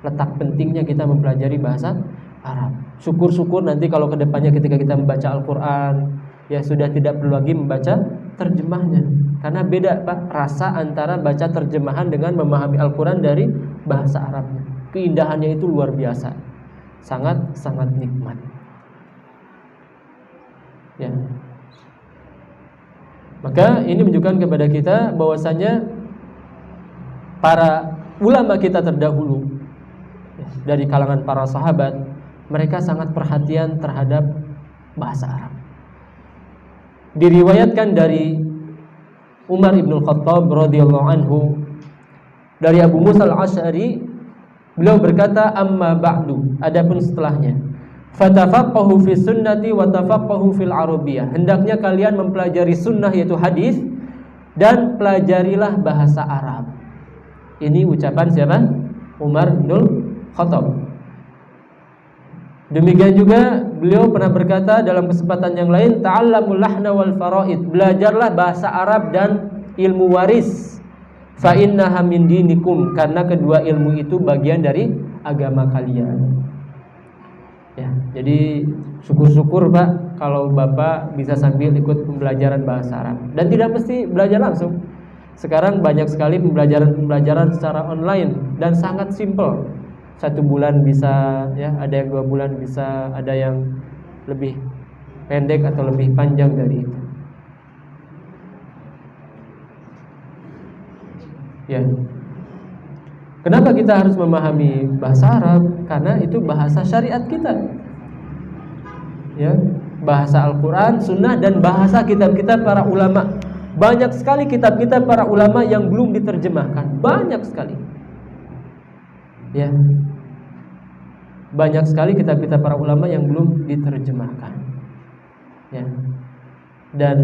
letak pentingnya kita mempelajari bahasa Arab. Syukur-syukur nanti kalau kedepannya ketika kita membaca Al-Quran, ya sudah tidak perlu lagi membaca terjemahnya. Karena beda Pak rasa antara baca terjemahan dengan memahami Al-Quran dari bahasa Arabnya. Keindahannya itu luar biasa, sangat nikmat. Ya. Maka ini menunjukkan kepada kita bahwasanya para ulama kita terdahulu dari kalangan para sahabat, mereka sangat perhatian terhadap bahasa Arab. Diriwayatkan dari Umar ibn Khattab radhiyallahu anhu dari Abu Musa al-Asy'ari, beliau berkata, amma ba'du, adapun setelahnya, fatafaqahu fi sunnati wa tafaqahu fil arabiyyah, hendaknya kalian mempelajari sunnah yaitu hadis dan pelajarilah bahasa Arab. Ini ucapan siapa? Umar bin Khattab. Demikian juga beliau pernah berkata dalam kesempatan yang lain, ta'allamul lahna wal faraid, belajarlah bahasa Arab dan ilmu waris. Fa innaha min dinikum, karena kedua ilmu itu bagian dari agama kalian. Ya, jadi syukur-syukur Pak kalau Bapak bisa sambil ikut pembelajaran bahasa Arab. Dan tidak mesti belajar langsung. Sekarang banyak sekali pembelajaran secara online dan sangat simple. 1 bulan bisa, ya, ada yang 2 bulan bisa, ada yang lebih pendek atau lebih panjang dari itu. Ya. Kenapa kita harus memahami bahasa Arab? Karena itu bahasa syariat kita. Ya, bahasa Al-Qur'an, Sunnah, dan bahasa kitab-kitab para ulama. Banyak sekali kitab-kitab para ulama yang belum diterjemahkan. Banyak sekali. Ya. Banyak sekali kitab-kitab para ulama yang belum diterjemahkan. Ya. Dan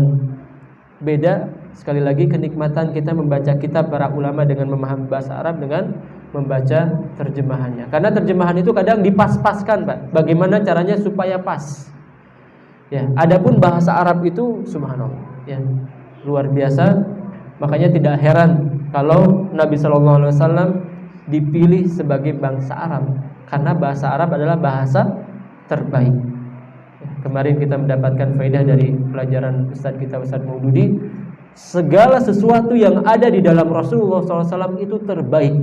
beda sekali lagi kenikmatan kita membaca kitab para ulama dengan memahami bahasa Arab dengan membaca terjemahannya. Karena terjemahan itu kadang dipas-paskan, Pak. Bagaimana caranya supaya pas. Ya, adapun bahasa Arab itu subhanallah, ya, luar biasa. Makanya tidak heran kalau Nabi SAW dipilih sebagai bangsa Arab, karena bahasa Arab adalah bahasa terbaik. Kemarin kita mendapatkan faedah dari pelajaran Ustadz kita, Ustadz Maududi. Segala sesuatu yang ada di dalam Rasulullah SAW itu terbaik.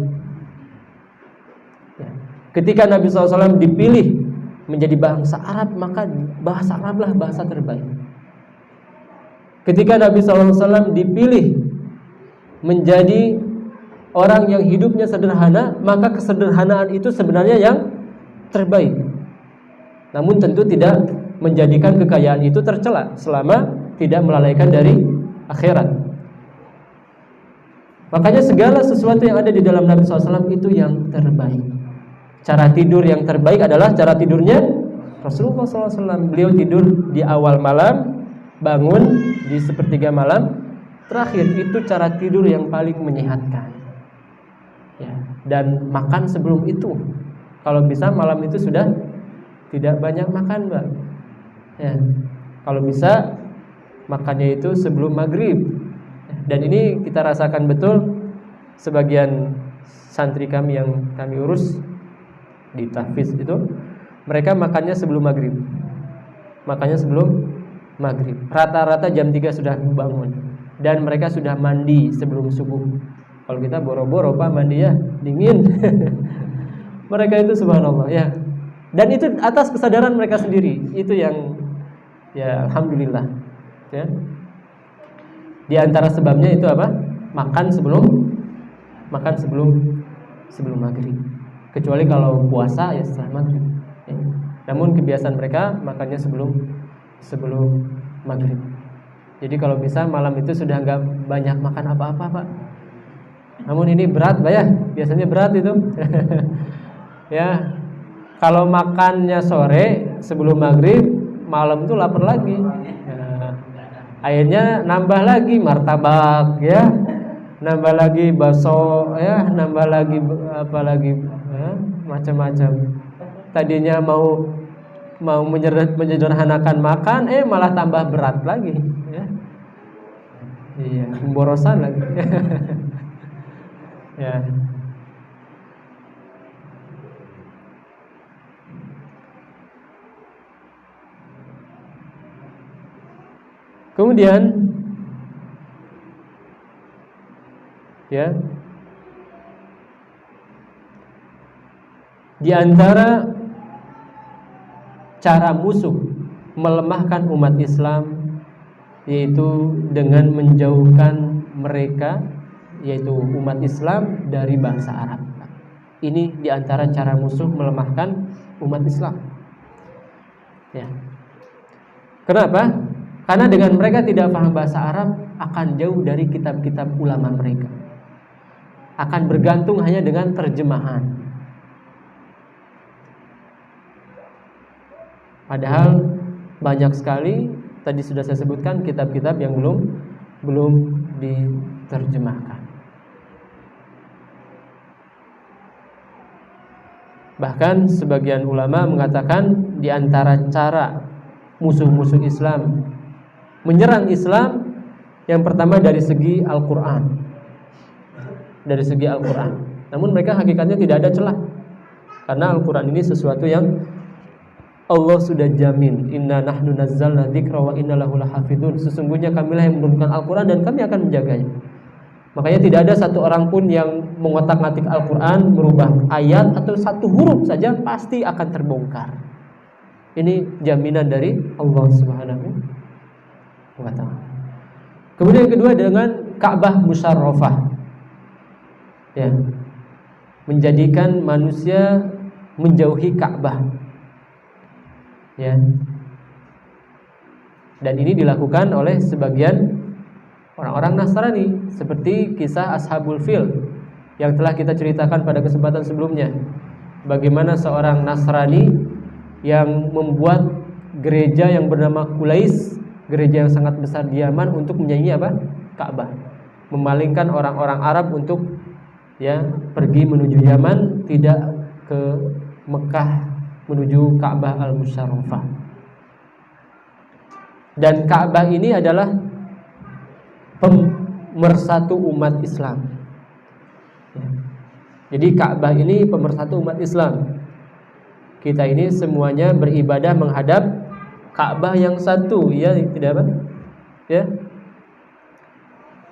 Ketika Nabi SAW dipilih menjadi bangsa Arab, maka bahasa Arablah bahasa terbaik. Ketika Nabi SAW dipilih menjadi orang yang hidupnya sederhana, maka kesederhanaan itu sebenarnya yang terbaik. Namun tentu tidak menjadikan kekayaan itu tercela selama tidak melalaikan dari akhirat. Makanya segala sesuatu yang ada di dalam Nabi SAW itu yang terbaik. Cara tidur yang terbaik adalah cara tidurnya Rasulullah SAW. Beliau tidur di awal malam, bangun di sepertiga malam terakhir. Itu cara tidur yang paling menyehatkan. Ya, dan makan sebelum itu. Kalau bisa malam itu sudah tidak banyak makan, Mbak. Ya, kalau bisa makannya itu sebelum maghrib. Dan ini kita rasakan betul. Sebagian santri kami yang kami urus di tahfiz itu, mereka makannya sebelum maghrib. Makannya sebelum maghrib. Rata-rata jam 3 sudah bangun. Dan mereka sudah mandi sebelum subuh. Kalau kita boro-boro, Pak, mandi ya dingin. Mereka itu subhanallah, ya. Dan itu atas kesadaran mereka sendiri. Itu yang, ya, alhamdulillah, ya. Di antara sebabnya itu apa? Makan sebelum maghrib. Kecuali kalau puasa ya setelah maghrib, ya. Namun kebiasaan mereka makannya sebelum maghrib. Jadi kalau bisa malam itu sudah nggak banyak makan apa-apa, Pak. Namun ini berat, Pak, ya. Biasanya berat itu. Ya. Kalau makannya sore sebelum maghrib, malam itu lapar lagi. Ya. Akhirnya nambah lagi martabak, ya. Nambah lagi bakso, ya, nambah lagi apa lagi, ya, macam-macam. Tadinya mau menyederhanakan makan, malah tambah berat lagi, ya. Iya, pemborosan lagi. Ya. Kemudian, ya, di antara cara musuh melemahkan umat Islam yaitu dengan menjauhkan mereka, yaitu umat Islam, dari bahasa Arab. Ini di antara cara musuh melemahkan umat Islam. Ya. Kenapa? Karena dengan mereka tidak paham bahasa Arab, akan jauh dari kitab-kitab ulama mereka. Akan bergantung hanya dengan terjemahan. Padahal banyak sekali tadi sudah saya sebutkan kitab-kitab yang belum diterjemahkan. Bahkan sebagian ulama mengatakan di antara cara musuh-musuh Islam menyerang Islam yang pertama dari segi Al-Quran. Dari segi Al-Quran. Namun mereka hakikatnya tidak ada celah, karena Al-Quran ini sesuatu yang Allah sudah jamin, inna nahnu nazzalna dzikra wa inna lahu lahafidun. Sesungguhnya kamilah yang menurunkan Al-Quran dan kami akan menjaganya. Makanya tidak ada satu orang pun yang mengotak-atik Al-Quran, merubah ayat atau satu huruf saja pasti akan terbongkar. Ini jaminan dari Allah Subhanahu wa ta'ala. Kemudian yang kedua dengan Ka'bah musyarrafah, ya, menjadikan manusia menjauhi Ka'bah, ya. Dan ini dilakukan oleh sebagian orang-orang Nasrani, seperti kisah Ashabul Fil yang telah kita ceritakan pada kesempatan sebelumnya. Bagaimana seorang Nasrani yang membuat gereja yang bernama Qulais, gereja yang sangat besar di Yaman, untuk menyanyi apa? Ka'bah. Memalingkan orang-orang Arab untuk pergi menuju Yaman, tidak ke Mekah menuju Ka'bah al-Musyarrafah. Dan Ka'bah ini adalah pemersatu umat Islam. Jadi Ka'bah ini pemersatu umat Islam. Kita ini semuanya beribadah menghadap Ka'bah yang satu, ya, tidak apa? Ya.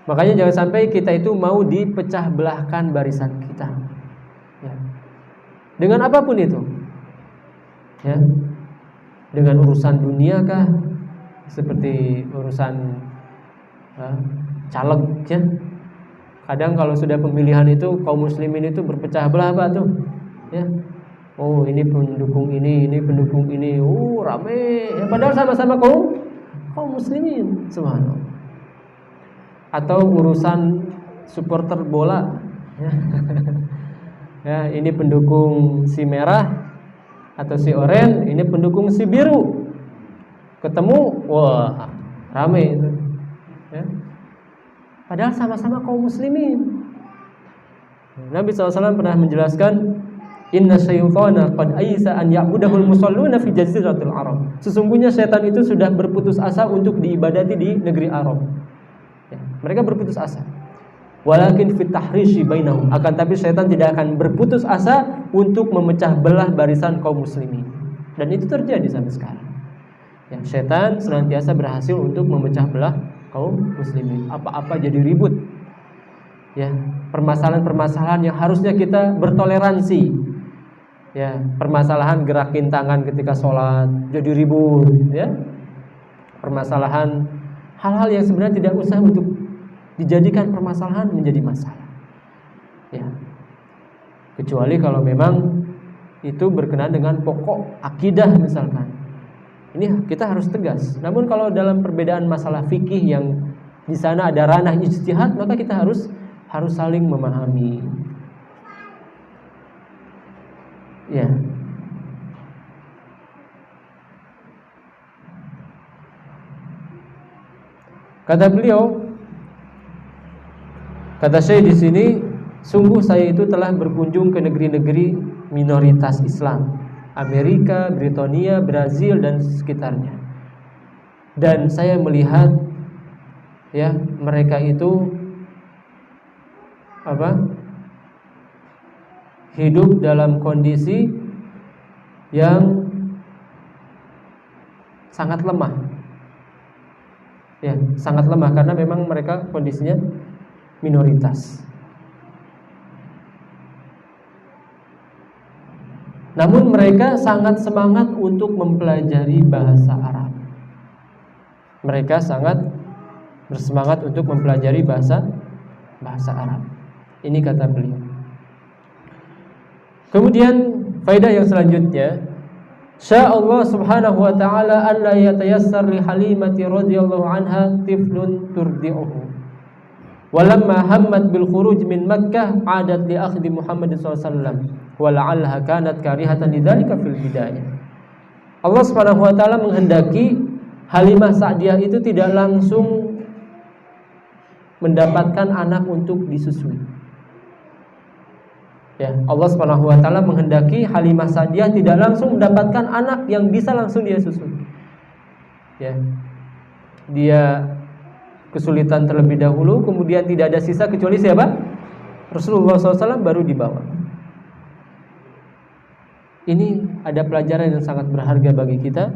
Makanya jangan sampai kita itu mau dipecah belahkan barisan kita, ya. Dengan apapun itu, ya. Dengan urusan dunia kah, seperti urusan caleg, ya. Kadang kalau sudah pemilihan itu kaum muslimin itu berpecah belah, Pak, tuh, ya. Oh, ini pendukung ini pendukung ini, rame, ya, padahal sama-sama kaum muslimin, subhanallah. Atau urusan supporter bola, ya. Ya, ini pendukung si merah atau si oranye, ini pendukung si biru. Ketemu, wah, rame itu, ya. Padahal sama-sama kaum muslimin. Nabi SAW pernah menjelaskan, inna syaitana qad aisa an ya'budahul musalluna fi jaziratil Arab. Sesungguhnya setan itu sudah berputus asa untuk diibadati di negeri Arab, ya, mereka berputus asa. Walakin fit tahrishi bainahum, akan tapi setan tidak akan berputus asa untuk memecah belah barisan kaum muslimin. Dan itu terjadi sampai sekarang, ya, setan senantiasa berhasil untuk memecah belah kaum muslimin. Apa-apa jadi ribut, ya, permasalahan-permasalahan yang harusnya kita bertoleransi, ya, permasalahan gerakin tangan ketika sholat jadi ribut, ya, permasalahan hal-hal yang sebenarnya tidak usah untuk dijadikan permasalahan menjadi masalah, ya, kecuali kalau memang itu berkenaan dengan pokok akidah misalkan, ini kita harus tegas. Namun kalau dalam perbedaan masalah fikih yang di sana ada ranah ijtihad, maka kita harus saling memahami, ya. Kata beliau, kata saya di sini, sungguh saya itu telah berkunjung ke negeri-negeri minoritas Islam, Amerika, Britania, Brazil dan sekitarnya. Dan saya melihat, ya, mereka itu hidup dalam kondisi yang sangat lemah, ya, sangat lemah, karena memang mereka kondisinya minoritas. Namun mereka sangat semangat untuk mempelajari bahasa Arab. Mereka sangat bersemangat untuk mempelajari bahasa Arab. Ini kata beliau. Kemudian faedah yang selanjutnya, sya'allah subhanahu wa ta'ala an la yatayassar li Halimati radhiyallahu anha tiflun turdi'uhu. Walamma hammat bil khuruj min Makkah adat li akhdi Muhammad sallallahu alaihi wasallam wa la'alha kanat karihatan lidzalika fil bidayah. Allah Subhanahu wa taala menghendaki Halimah Sa'diyah itu tidak langsung mendapatkan anak untuk disusui. Ya, Allah Subhanahu wa taala menghendaki Halimah Sa'diyah tidak langsung mendapatkan anak yang bisa langsung dia susu. Ya. Dia kesulitan terlebih dahulu, kemudian tidak ada sisa kecuali siapa? Rasulullah SAW baru dibawa. Ini ada pelajaran yang sangat berharga bagi kita,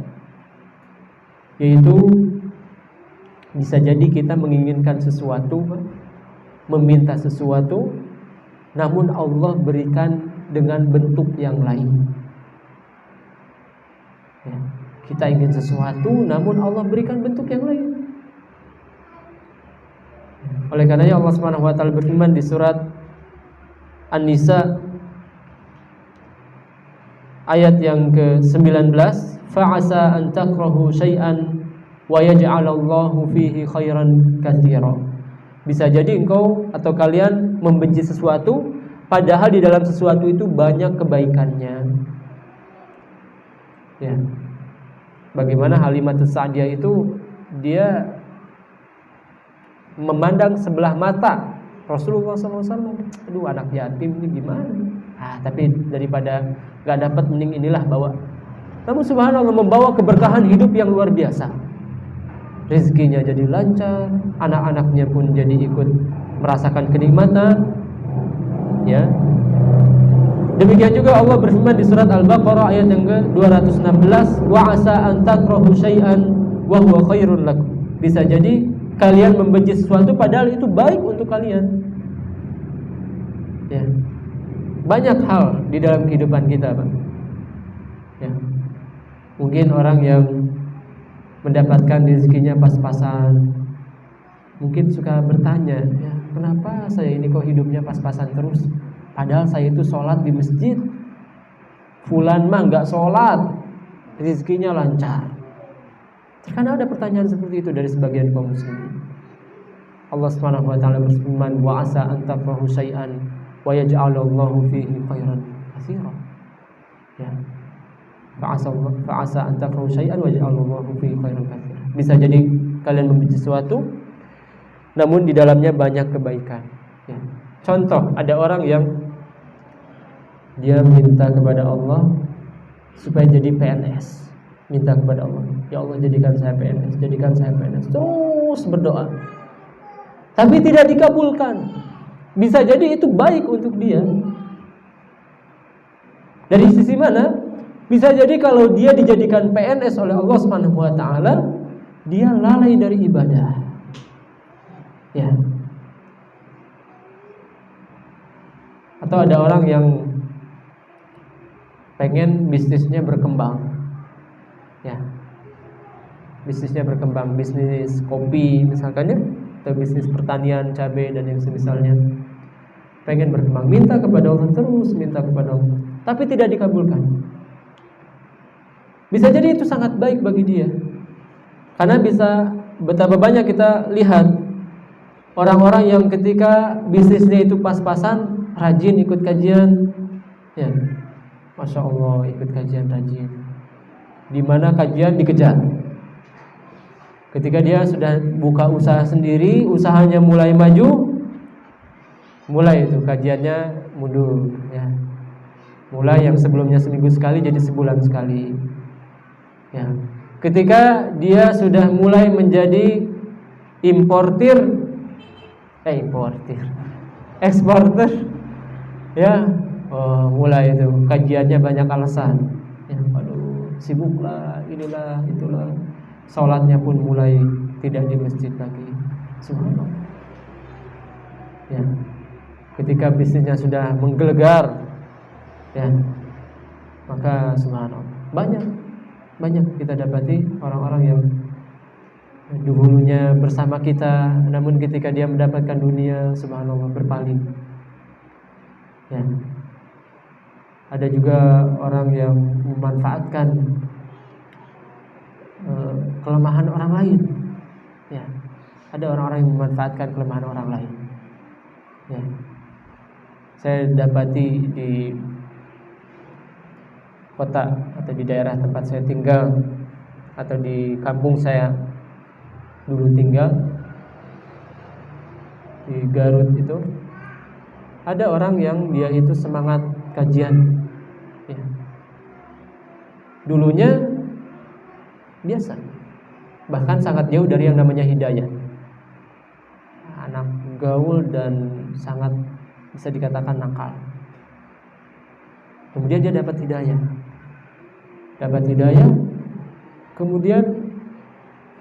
yaitu bisa jadi kita menginginkan sesuatu, meminta sesuatu, namun Allah berikan dengan bentuk yang lain. Ya, kita ingin sesuatu, namun Allah berikan bentuk yang lain. Oleh karenanya Allah Subhanahu wa taala berfirman di surat An-Nisa ayat yang ke-19, fa'asa an takrahu syai'an wa yaj'alallahu fihi khairan katsira. Bisa jadi engkau atau kalian membenci sesuatu, padahal di dalam sesuatu itu banyak kebaikannya. Ya. Bagaimana Halimah Sa'diyah itu dia memandang sebelah mata Rasulullah SAW. Aduh, anak yatim ini gimana? Tapi daripada gak dapat, mending inilah bawa. Namun subhanallah membawa keberkahan hidup yang luar biasa. Rezekinya jadi lancar, anak-anaknya pun jadi ikut merasakan kenikmatan. Ya. Demikian juga Allah berfirman di surat Al-Baqarah ayat yang ke-216, wa asa an takrahu syai'an wa huwa khairun lakum. Bisa jadi kalian membenci sesuatu padahal itu baik untuk kalian. Ya. Banyak hal di dalam kehidupan kita, Pak. Ya. Mungkin orang yang mendapatkan rezekinya pas-pasan, mungkin suka bertanya, ya, kenapa saya ini kok hidupnya pas-pasan terus? Padahal saya itu sholat di masjid. Fulan mah nggak sholat, rezekinya lancar. Karena ada pertanyaan seperti itu dari sebagian kaum muslimin. Allah Subhanahu wa taala berfirman, wa asa an takrahu syai'an wa yaj'alallahu fihi khairan katsira. Ya. Fa'asa an takrahu syai'an wa yaj'alallahu fihi khairan katsira. Bisa jadi kalian membenci sesuatu, namun di dalamnya banyak kebaikan. Ya. Contoh, ada orang yang dia minta kepada Allah supaya jadi PNS. Minta kepada Allah, ya Allah jadikan saya PNS, jadikan saya PNS. Terus berdoa, tapi tidak dikabulkan. Bisa jadi itu baik untuk dia. Dari sisi mana? Bisa jadi kalau dia dijadikan PNS oleh Allah Subhanahu wa taala, dia lalai dari ibadah. Ya. Atau ada orang yang pengen bisnisnya berkembang. Ya, bisnisnya berkembang, bisnis kopi misalkan ya, atau bisnis pertanian cabai dan yang semisalnya, pengen berkembang, minta kepada Allah terus, minta kepada Allah, tapi tidak dikabulkan. Bisa jadi itu sangat baik bagi dia, karena bisa betapa banyak kita lihat orang-orang yang ketika bisnisnya itu pas-pasan, rajin ikut kajian, ya, masya Allah ikut kajian rajin. Di mana kajian dikejar. Ketika dia sudah buka usaha sendiri, usahanya mulai maju, mulai itu kajiannya mundur, ya. Mulai yang sebelumnya seminggu sekali jadi sebulan sekali. Ya. Ketika dia sudah mulai menjadi eksportir, ya, mulai itu kajiannya banyak alasan. Ya, sibuklah, inilah, itulah. Salatnya pun mulai tidak di masjid lagi. Subhanallah. Ya. Ketika bisnisnya sudah menggelegar, ya, maka subhanallah, banyak kita dapati orang-orang yang dulunya bersama kita, namun ketika dia mendapatkan dunia, subhanallah, berpaling. Ya. Ada juga orang yang memanfaatkan kelemahan orang lain. Ya, ada orang-orang yang memanfaatkan kelemahan orang lain. Ya, saya dapati di kota atau di daerah tempat saya tinggal atau di kampung saya dulu tinggal di Garut itu, Ada orang yang dia itu semangat kajian, ya. Dulunya biasa, bahkan sangat jauh dari yang namanya hidayah. Anak gaul dan sangat bisa dikatakan nakal. Kemudian dia dapat hidayah. Kemudian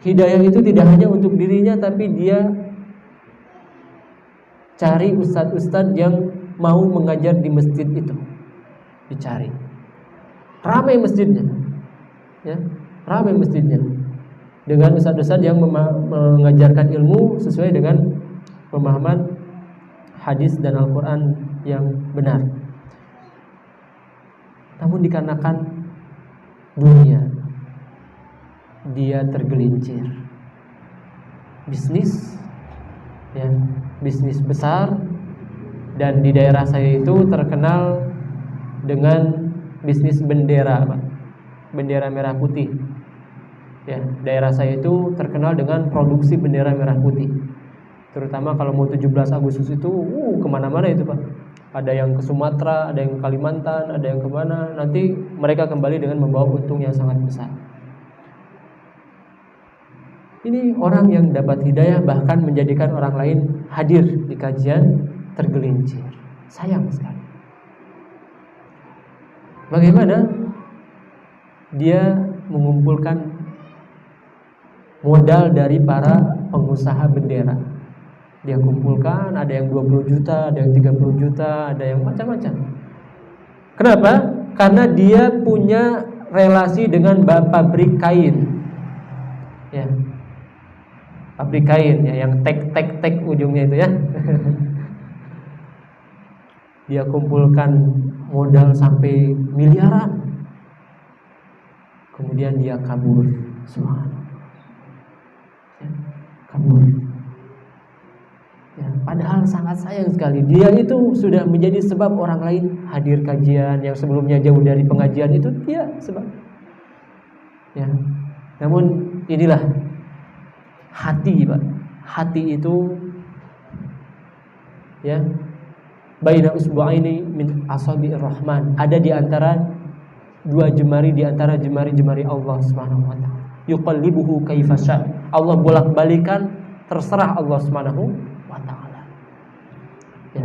hidayah itu tidak hanya untuk dirinya, tapi dia cari ustadz-ustadz yang mau mengajar di masjid itu. Dicari. Ramai masjidnya. Ya, ramai masjidnya. Dengan ustadz-ustadz yang mengajarkan ilmu sesuai dengan pemahaman hadis dan Al-Quran yang benar. Namun dikarenakan dunia, dia tergelincir. Bisnis, ya, bisnis besar, dan di daerah saya itu terkenal dengan bisnis bendera, Pak. Bendera merah putih. Ya, daerah saya itu terkenal dengan produksi bendera merah putih. Terutama kalau mau 17 Agustus itu, kemana-mana itu, Pak. Ada yang ke Sumatera, ada yang ke Kalimantan, ada yang kemana. Nanti mereka kembali dengan membawa untung yang sangat besar. Ini orang yang dapat hidayah, bahkan menjadikan orang lain hadir di kajian, tergelincir. Sayang sekali. Bagaimana dia mengumpulkan modal dari para pengusaha bendera? Dia kumpulkan, ada yang 20 juta, ada yang 30 juta, ada yang macam-macam. Kenapa? Karena dia punya relasi dengan pabrik kain. Ya. Pabrik kain ya, yang tek ujungnya itu ya. Dia kumpulkan modal sampai miliaran. Kemudian dia kabur. Subhanallah. Ya, kabur. Ya, padahal sangat sayang sekali. Dia itu sudah menjadi sebab orang lain hadir kajian yang sebelumnya jauh dari pengajian itu, dia sebab. Ya. Namun inilah hati, Pak. Hati itu ya, baina usbu'aini min asabi'ir rahman, ada di antara dua jemari di antara jemari-jemari Allah Subhanahu wa taala. Yuqallibuhu kaifa sya'. Allah bolak-balikan, terserah Allah Subhanahu wa taala. Ya.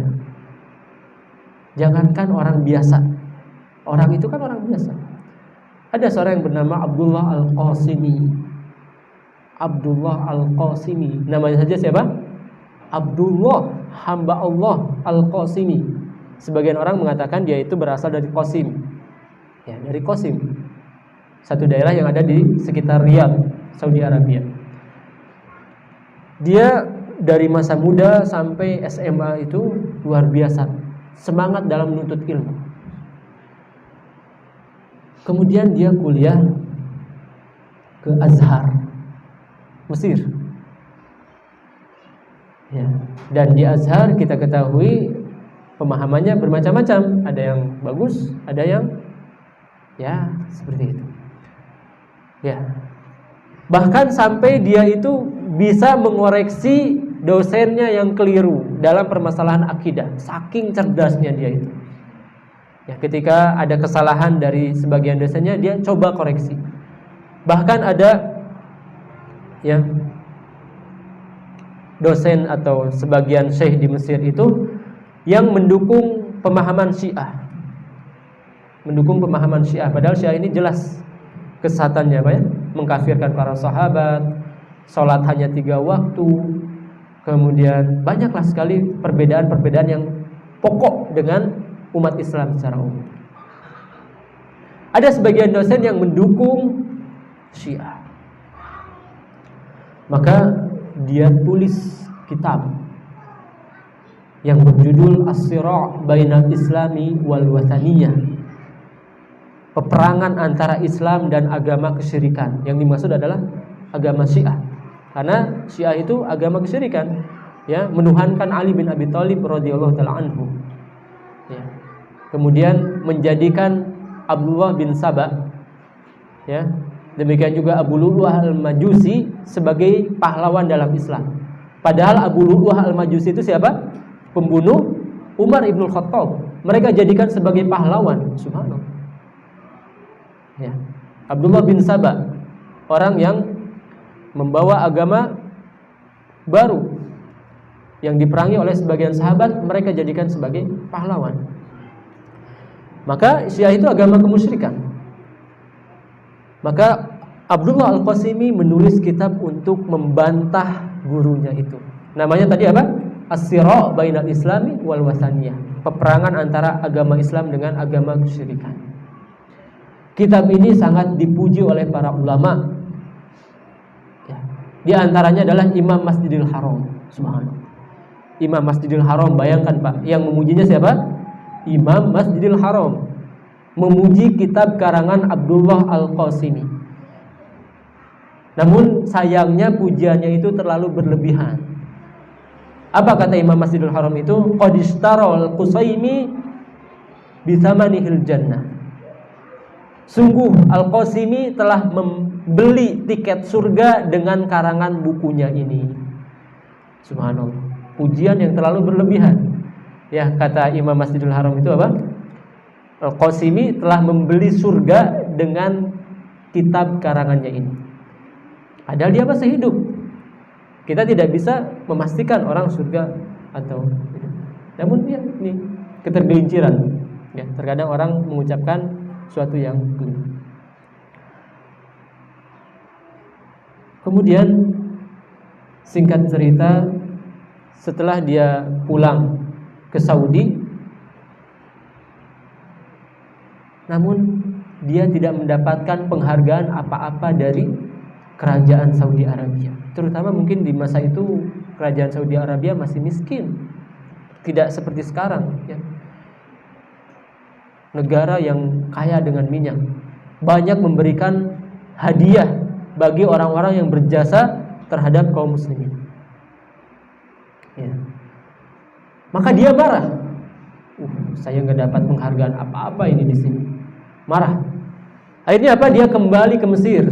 Jangankan orang biasa. Orang itu kan orang biasa. Ada seorang yang bernama Abdullah Al-Qasimi. Abdullah Al-Qasimi. Namanya saja siapa? Abdullah, hamba Allah Al-Qasimi. Sebagian orang mengatakan dia itu berasal dari Qasim. Ya, dari Qasim. Satu daerah yang ada di sekitar Riyadh, Saudi Arabia. Dia dari masa muda sampai SMA itu luar biasa, semangat dalam menuntut ilmu. Kemudian dia kuliah ke Azhar, Mesir. Ya, dan di Azhar kita ketahui pemahamannya bermacam-macam, ada yang bagus, ada yang ya seperti itu. Ya. Bahkan sampai dia itu bisa mengoreksi dosennya yang keliru dalam permasalahan akidah. Saking cerdasnya dia itu. Ya, ketika ada kesalahan dari sebagian dosennya, dia coba koreksi. Bahkan ada ya dosen atau sebagian syekh di Mesir itu yang mendukung pemahaman Syiah. Mendukung pemahaman Syiah, padahal Syiah ini jelas kesesatannya, Pak ya, mengkafirkan para sahabat, sholat hanya 3 waktu, kemudian banyaklah sekali perbedaan-perbedaan yang pokok dengan umat Islam secara umum. Ada sebagian dosen yang mendukung Syiah, maka dia tulis kitab yang berjudul As-Sira' Bainal Islami wal Wathaniyah, peperangan antara Islam dan agama kesyirikan. Yang dimaksud adalah agama Syiah. Karena Syiah itu agama kesyirikan, ya, menuhankan Ali bin Abi Thalib radhiyallahu taala anhu. Ya. Kemudian menjadikan Abdullah bin Saba, ya, demikian juga Abu Lu'lu'ah al-Majusi sebagai pahlawan dalam Islam. Padahal Abu Lu'lu'ah al-Majusi itu siapa? Pembunuh Umar ibn Khattab, mereka jadikan sebagai pahlawan. Subhanallah. Ya. Abdullah bin Saba, orang yang membawa agama baru yang diperangi oleh sebagian sahabat, mereka jadikan sebagai pahlawan. Maka Syiah itu agama kemusyrikan. Maka Abdullah Al-Qasimi menulis kitab untuk membantah gurunya itu. Namanya tadi apa? As-Sira' bainal Islami wal Wathaniyah. Peperangan antara agama Islam dengan agama kesyirikan. Kitab ini sangat dipuji oleh para ulama. Ya. Di antaranya adalah Imam Masjidil Haram. Subhanallah. Imam Masjidil Haram, bayangkan Pak, yang memujinya siapa? Imam Masjidil Haram memuji kitab karangan Abdullah Al-Qasimi. Namun sayangnya pujiannya itu terlalu berlebihan. Apa kata Imam Masjidil Haram itu? Qad ishtara al-Qusaymi bi thamanihil jannah. Sungguh Al-Qasimi telah membeli tiket surga dengan karangan bukunya ini. Subhanallah. Pujian yang terlalu berlebihan. Ya, kata Imam Masjidil Haram itu apa? Al-Qasimi telah membeli surga dengan kitab karangannya ini. Padahal dia masih hidup. Kita tidak bisa memastikan orang surga atau hidup. Namun ya, ini ketergelinciran. Ya, terkadang orang mengucapkan suatu yang keliru. Kemudian singkat cerita, setelah dia pulang ke Saudi, namun dia tidak mendapatkan penghargaan apa-apa dari kerajaan Saudi Arabia. Terutama mungkin di masa itu kerajaan Saudi Arabia masih miskin, tidak seperti sekarang ya. Negara yang kaya dengan minyak, banyak memberikan hadiah bagi orang-orang yang berjasa terhadap kaum muslimin ya. Maka dia marah. Saya nggak dapat penghargaan apa-apa ini di sini. Marah. Akhirnya apa? Dia kembali ke Mesir.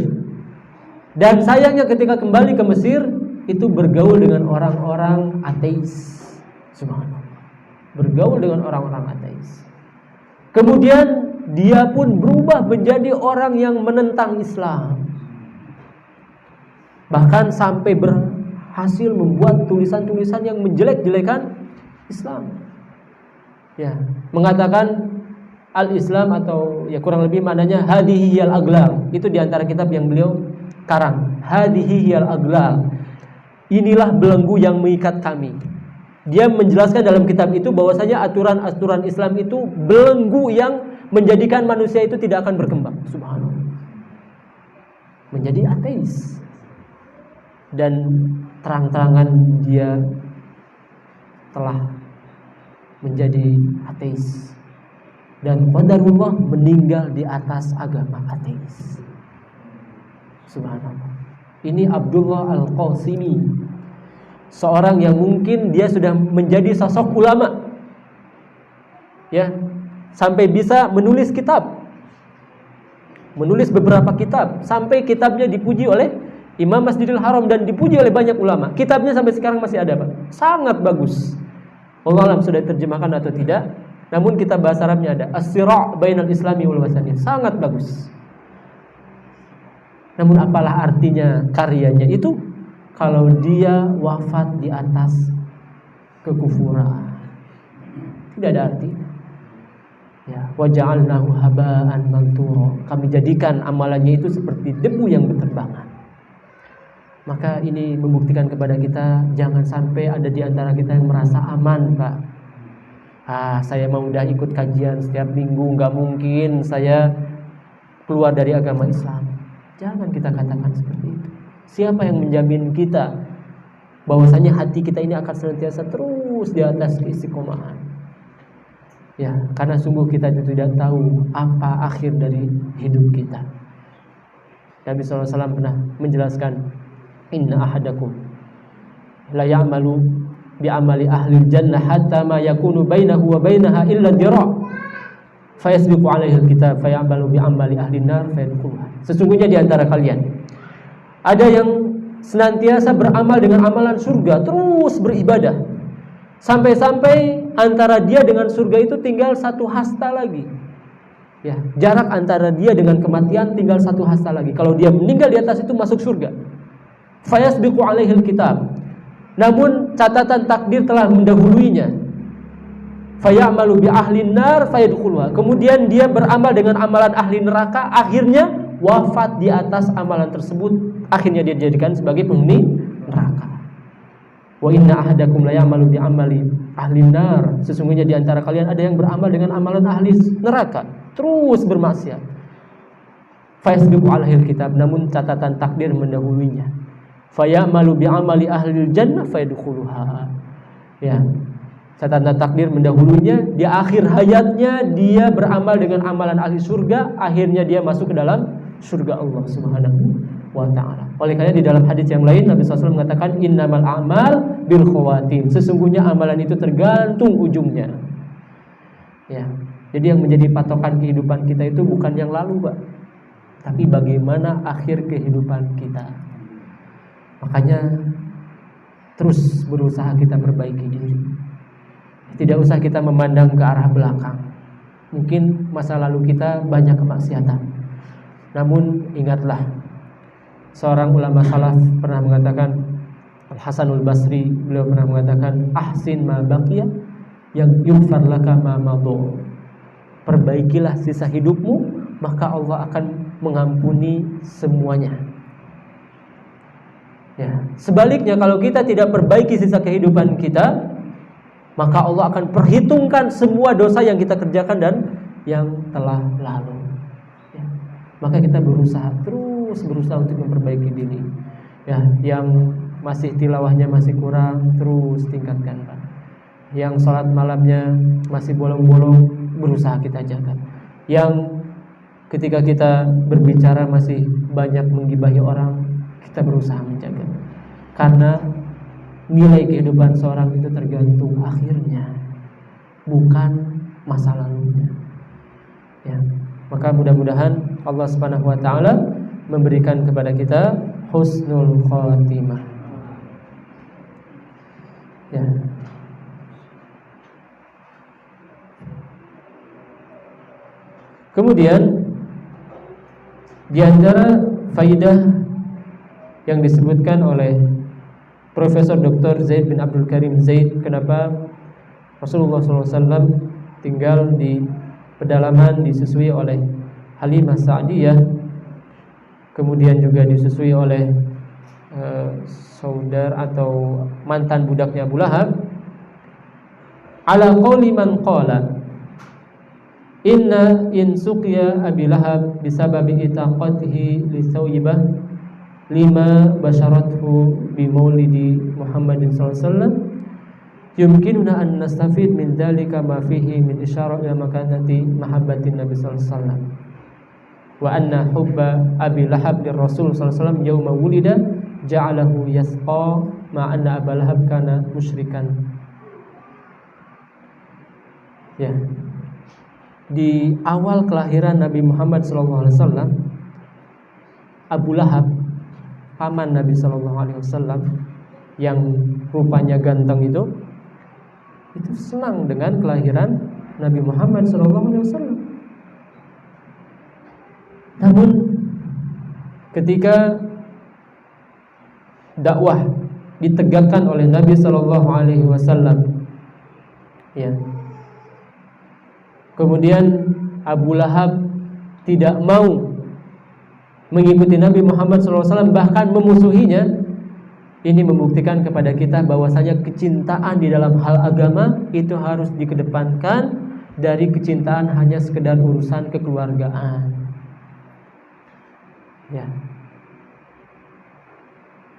Dan sayangnya ketika kembali ke Mesir, itu bergaul dengan orang-orang ateis. Subhanallah. Bergaul dengan orang-orang ateis. Kemudian dia pun berubah menjadi orang yang menentang Islam. Bahkan sampai berhasil membuat tulisan-tulisan yang menjelek-jelekan Islam. Ya, mengatakan al-Islam atau ya kurang lebih maknanya hadhihi al aglal. Itu di antara kitab yang beliau karang. Hadhihi al aglal. Inilah belenggu yang mengikat kami. Dia menjelaskan dalam kitab itu bahwasanya aturan-aturan Islam itu belenggu yang menjadikan manusia itu tidak akan berkembang. Subhanallah. Menjadi ateis. Dan terang-terangan dia telah menjadi ateis. Dan qadarullah meninggal di atas agama ateis. Subhanallah. Ini Abdullah Al-Qasimi, seorang yang mungkin dia sudah menjadi sosok ulama, ya, sampai bisa menulis kitab, menulis beberapa kitab, sampai kitabnya dipuji oleh Imam Masjidil Haram dan dipuji oleh banyak ulama. Kitabnya sampai sekarang masih ada, Pak. Sangat bagus. Allah alam sudah diterjemahkan atau tidak. Namun kitab bahasa Arabnya ada. As-Sira' bainal Islami wal Wathaniyah. Sangat bagus. Namun apalah artinya karyanya itu kalau dia wafat di atas kekufuran? Tidak ada artinya. Ya, wa ja'alnahu haba'an manthura. Kami jadikan amalannya itu seperti debu yang berterbangan. Maka ini membuktikan kepada kita jangan sampai ada di antara kita yang merasa aman, Pak. Saya mau udah ikut kajian setiap minggu, nggak mungkin saya keluar dari agama Islam. Jangan kita katakan seperti itu. Siapa yang menjamin kita bahwasanya hati kita ini akan senantiasa terus di atas keistiqomahan? Ya, karena sungguh kita tidak tahu apa akhir dari hidup kita. Nabi SAW pernah menjelaskan, inna ahadakum la ya'malu bi'amali ahli jannah hatta ma yakunu bainahu wa bainaha illa dira' fayasbiqu alaihi alkitab fayamalu bi'amali ahli nar fayadkhuluha. Sesungguhnya di antara kalian ada yang senantiasa beramal dengan amalan surga, terus beribadah Sampai-sampai antara dia dengan surga itu tinggal 1 hasta lagi. Ya, jarak antara dia dengan kematian tinggal 1 hasta lagi. Kalau dia meninggal di atas itu masuk surga. Fayasbiqu alaihil kitab. Namun catatan takdir telah mendahuluinya. Fayamalu bi ahlin nar fayadkhuluha. Kemudian dia beramal dengan amalan ahli neraka, akhirnya wafat di atas amalan tersebut, akhirnya dia dijadikan sebagai penghuni neraka. Wa inna ahadakum la ya'malu bi amali ahli nar. Sesungguhnya di antara kalian ada yang beramal dengan amalan ahli neraka, terus bermaksiat. Fayasbiqu alaihil kitab, namun catatan takdir mendahuluinya. Fayamalu bi amali ahli jannah fayadkhuluha. Ya. Catatan takdir mendahulunya, di akhir hayatnya dia beramal dengan amalan ahli surga, akhirnya dia masuk ke dalam surga Allah Subhanahu wa ta'ala. Oleh karena di dalam hadis yang lain Nabi SAW mengatakan innamal a'mal bil khawatim. Sesungguhnya amalan itu tergantung ujungnya. Ya. Jadi yang menjadi patokan kehidupan kita itu bukan yang lalu, Pak, tapi bagaimana akhir kehidupan kita. Makanya terus berusaha kita perbaiki diri. Tidak usah kita memandang ke arah belakang. Mungkin masa lalu kita banyak kemaksiatan. Namun ingatlah, seorang ulama salaf pernah mengatakan, Al-Hasanul Basri, beliau pernah mengatakan, ahsin ma baqiya yang yughfar laka ma madha. Perbaikilah sisa hidupmu, maka Allah akan mengampuni semuanya. Ya. Sebaliknya kalau kita tidak perbaiki sisa kehidupan kita, maka Allah akan perhitungkan semua dosa yang kita kerjakan dan yang telah lalu. Ya. Maka kita terus berusaha untuk memperbaiki diri. Ya, yang masih tilawahnya masih kurang, terus tingkatkan, Pak. Yang salat malamnya masih bolong-bolong, berusaha kita jaga. Yang ketika kita berbicara masih banyak menggibahi orang, kita berusaha menjaga. Karena nilai kehidupan seorang itu tergantung akhirnya, bukan masa lalunya. Ya, maka mudah-mudahan Allah Subhanahu wa taala memberikan kepada kita husnul khatimah. Ya. Kemudian di antara faidah yang disebutkan oleh Profesor Dr. Zaid bin Abdul Karim Zaid, kenapa Rasulullah SAW tinggal di pedalaman disusui oleh Halimah Sa'diyah, kemudian juga disusui oleh saudara atau mantan budaknya Abu Lahab. Ala qauli man qala inna in suqiya Abi Lahab bisababi itaqatihi li Thawibah lima basyarathu bi maulidi Muhammadin sallallahu alaihi wasallam yumkinuna an nastafid min dzalika ma fihi min isyarat ila makanati mahabbatin Nabi sallallahu alaihi wasallam wa anna hubba Abi Lahab lir Rasul sallallahu alaihi wasallam yauma wulida ja'alahu yasqa ma anna Abu Lahab kana musyrikan. Ya. Di awal kelahiran Nabi Muhammad sallallahu alaihi wasallam, Abu Lahab, paman Nabi sallallahu alaihi wasallam yang rupanya ganteng itu senang dengan kelahiran Nabi Muhammad sallallahu alaihi wasallam. Namun ketika dakwah ditegakkan oleh Nabi sallallahu alaihi wasallam, ya, kemudian Abu Lahab tidak mau mengikuti Nabi Muhammad SAW, bahkan memusuhinya. Ini membuktikan kepada kita bahwasanya kecintaan di dalam hal agama itu harus dikedepankan dari kecintaan hanya sekedar urusan kekeluargaan. Ya.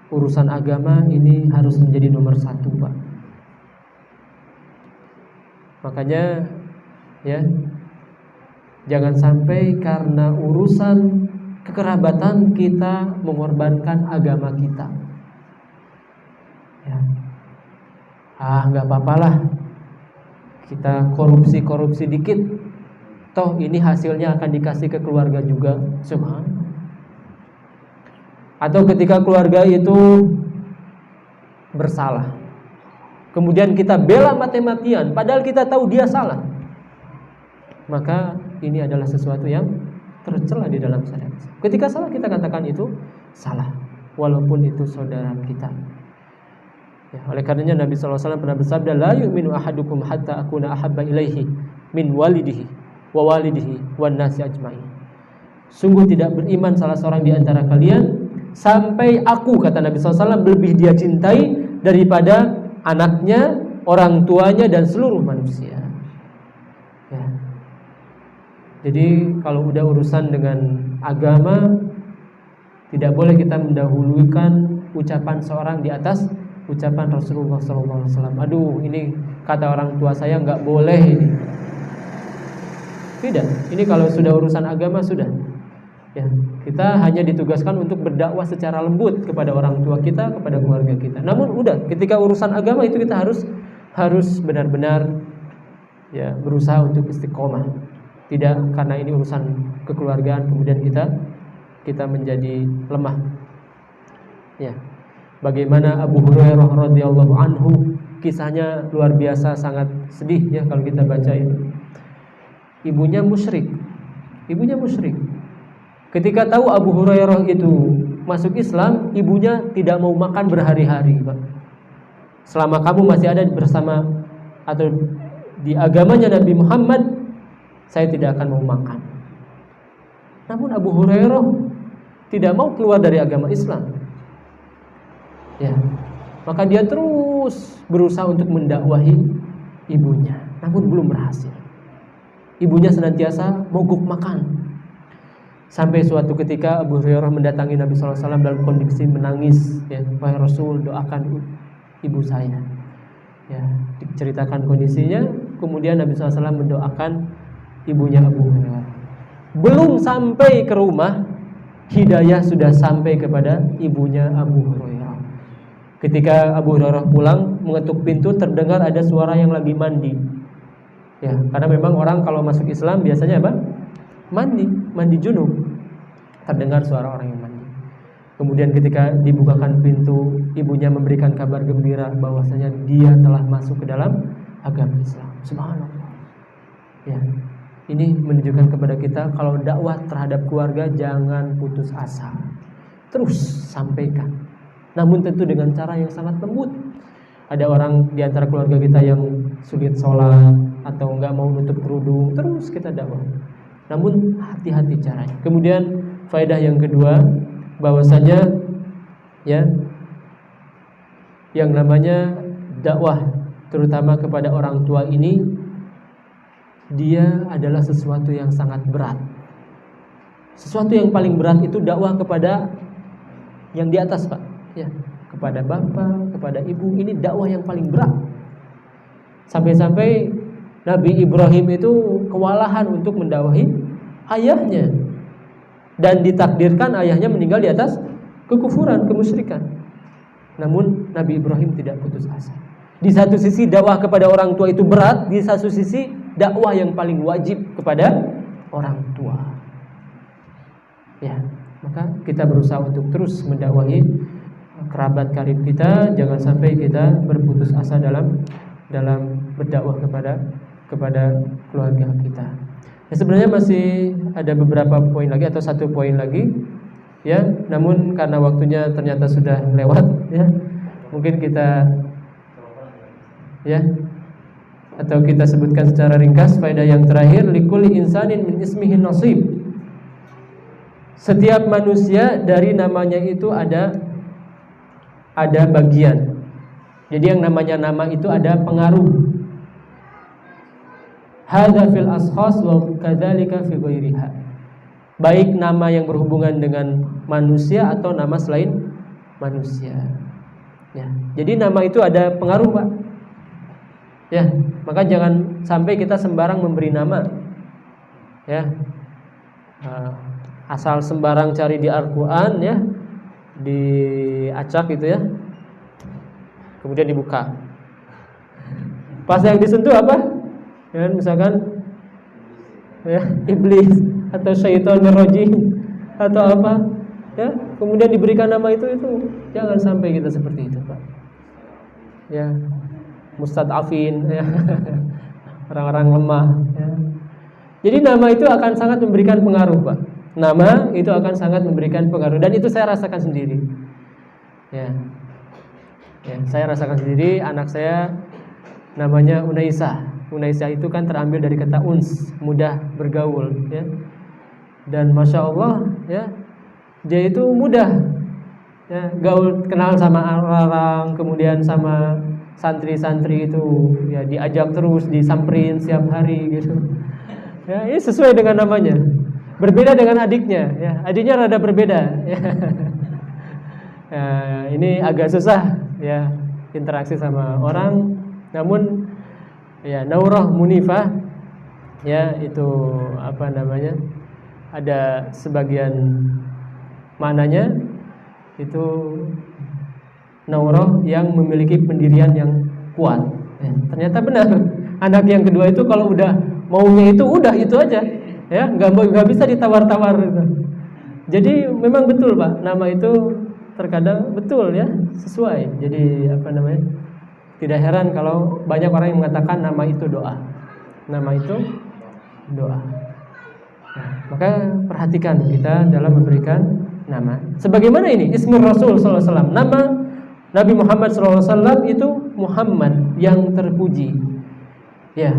Urusan agama ini harus menjadi nomor 1, Pak. Makanya, ya, jangan sampai karena urusan kekerabatan kita mengorbankan agama kita. Ya. Nggak apa-apalah, kita korupsi dikit, toh ini hasilnya akan dikasih ke keluarga juga. Subhanallah. Atau ketika keluarga itu bersalah, kemudian kita bela mati-matian padahal kita tahu dia salah, maka ini adalah sesuatu yang tercela di dalam syariat. Ketika salah kita katakan itu salah, walaupun itu saudara kita. Ya, oleh karenanya Nabi SAW pernah bersabda, la yu'minu ahadukum hatta akuna ahabba ilaihi min walidihi wa walidihi wan nasi ajma'in. Sungguh tidak beriman salah seorang di antara kalian sampai aku, kata Nabi SAW, lebih dia cintai daripada anaknya, orang tuanya, dan seluruh manusia. Ya. Jadi kalau udah urusan dengan agama, tidak boleh kita mendahulukan ucapan seorang di atas ucapan Rasulullah SAW. Aduh, ini kata orang tua saya nggak boleh ini. Tidak. Ini kalau sudah urusan agama sudah. Ya, kita hanya ditugaskan untuk berdakwah secara lembut kepada orang tua kita, kepada keluarga kita. Namun udah, ketika urusan agama itu kita harus benar-benar ya berusaha untuk istiqomah. Tidak karena ini urusan kekeluargaan kemudian kita menjadi lemah. Ya. Bagaimana Abu Hurairah radhiyallahu anhu, kisahnya luar biasa, sangat sedih ya kalau kita baca itu. Ibunya musyrik. Ketika tahu Abu Hurairah itu masuk Islam, ibunya tidak mau makan berhari-hari, Pak. Selama kamu masih ada bersama atau di agamanya Nabi Muhammad, saya tidak akan mau makan. Namun Abu Hurairah tidak mau keluar dari agama Islam. Ya, maka dia terus berusaha untuk mendakwahi ibunya, namun belum berhasil. Ibunya senantiasa mogok makan. Sampai suatu ketika Abu Hurairah mendatangi Nabi SAW dalam kondisi menangis. Ya, wahai Rasul, doakan ibu saya. Ya, diceritakan kondisinya. Kemudian Nabi SAW mendoakan ibunya Abu Hurairah. Belum sampai ke rumah, hidayah sudah sampai kepada ibunya Abu Hurairah. Ketika Abu Hurairah pulang, mengetuk pintu, terdengar ada suara yang lagi mandi. Ya, karena memang orang kalau masuk Islam biasanya apa? Mandi junub. Terdengar suara orang yang mandi. Kemudian ketika dibukakan pintu, ibunya memberikan kabar gembira bahwasanya dia telah masuk ke dalam agama Islam. Subhanallah. Ya, ini menunjukkan kepada kita kalau dakwah terhadap keluarga jangan putus asa. Terus sampaikan. Namun tentu dengan cara yang sangat lembut. Ada orang di antara keluarga kita yang sulit sholat atau enggak mau nutup kerudung, terus kita dakwah. Namun hati-hati caranya. Kemudian faedah yang kedua, bahwasanya ya yang namanya dakwah terutama kepada orang tua ini, dia adalah sesuatu yang sangat berat. Sesuatu yang paling berat itu dakwah kepada yang di atas, Pak. Ya, kepada bapak, kepada ibu, ini dakwah yang paling berat. Sampai-sampai Nabi Ibrahim itu kewalahan untuk mendakwahi ayahnya, dan ditakdirkan ayahnya meninggal di atas kekufuran, kemusyrikan. Namun Nabi Ibrahim tidak putus asa. Di satu sisi dakwah kepada orang tua itu berat, di satu sisi dakwah yang paling wajib kepada orang tua. Ya, maka kita berusaha untuk terus mendakwahi kerabat karib kita, jangan sampai kita berputus asa dalam berdakwah kepada keluarga kita. Ya, sebenarnya masih ada beberapa poin lagi atau satu poin lagi, ya. Namun karena waktunya ternyata sudah lewat, ya. Mungkin kita, ya, atau kita sebutkan secara ringkas faedah yang terakhir. Likulli insanin min ismihi nasib. Setiap manusia dari namanya itu ada bagian. Jadi yang namanya nama itu ada pengaruh. Hadza fil ashas wa kadzalika fi ghairiha. Baik nama yang berhubungan dengan manusia atau nama selain manusia. Ya. Jadi nama itu ada pengaruh, Pak. Ya, maka jangan sampai kita sembarang memberi nama. Ya. Asal sembarang cari di Al-Qur'an, ya. Diacak gitu, ya. Kemudian dibuka. Pas yang disentuh apa? Ya, misalkan ya, iblis atau syaitanir rajim atau apa, ya, kemudian diberikan nama itu jangan sampai kita seperti itu, Pak. Ya. mustad'afin, ya. Orang-orang lemah, ya. Jadi nama itu akan sangat memberikan pengaruh, Pak. Nama itu akan sangat memberikan pengaruh, dan itu saya rasakan sendiri. Ya, saya rasakan sendiri. Anak saya namanya Unaisah. Unaisah itu kan terambil dari kata uns, mudah bergaul, ya. Dan masya Allah, ya, dia itu mudah, ya, gaul, kenal sama orang, kemudian sama santri-santri itu, ya, diajak terus, disamperin setiap hari, gitu. Ya, ini sesuai dengan namanya. Berbeda dengan adiknya, ya. Adiknya rada berbeda, ya. Ya, ini agak susah, ya, interaksi sama orang. Namun, ya, Naurah Munifah, ya, itu apa namanya? Ada sebagian maknanya itu Naurah yang memiliki pendirian yang kuat. Ya, ternyata benar. Anak yang kedua itu kalau udah maunya itu udah itu aja, ya, nggak bisa ditawar-tawar gitu. Jadi memang betul, Pak, nama itu terkadang betul, ya, sesuai. Jadi apa namanya? Tidak heran kalau banyak orang yang mengatakan nama itu doa. Nama itu doa. Nah, maka perhatikan kita dalam memberikan nama. Sebagaimana ini Ismur Rasul sallallahu alaihi wasallam. Nama Nabi Muhammad sallallahu alaihi wasallam itu Muhammad, yang terpuji. Ya.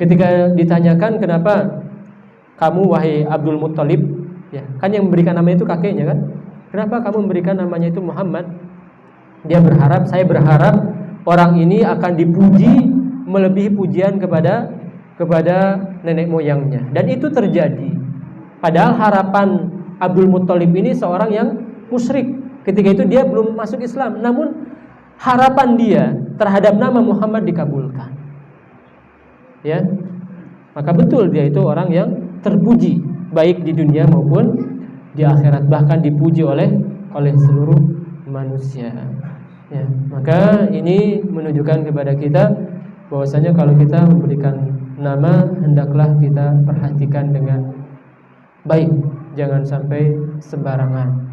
Ketika ditanyakan kenapa kamu wahai Abdul Muttalib, ya, kan yang memberikan nama itu kakeknya kan? Kenapa kamu memberikan namanya itu Muhammad? Dia berharap, saya berharap orang ini akan dipuji melebihi pujian kepada nenek moyangnya. Dan itu terjadi. Padahal harapan Abdul Muttalib ini seorang yang musyrik. Ketika itu dia belum masuk Islam. Namun harapan dia terhadap nama Muhammad dikabulkan. Ya, maka betul dia itu orang yang terpuji baik di dunia maupun di akhirat, bahkan dipuji oleh seluruh manusia. Ya, maka ini menunjukkan kepada kita bahwasanya kalau kita memberikan nama, hendaklah kita perhatikan dengan baik, jangan sampai sembarangan.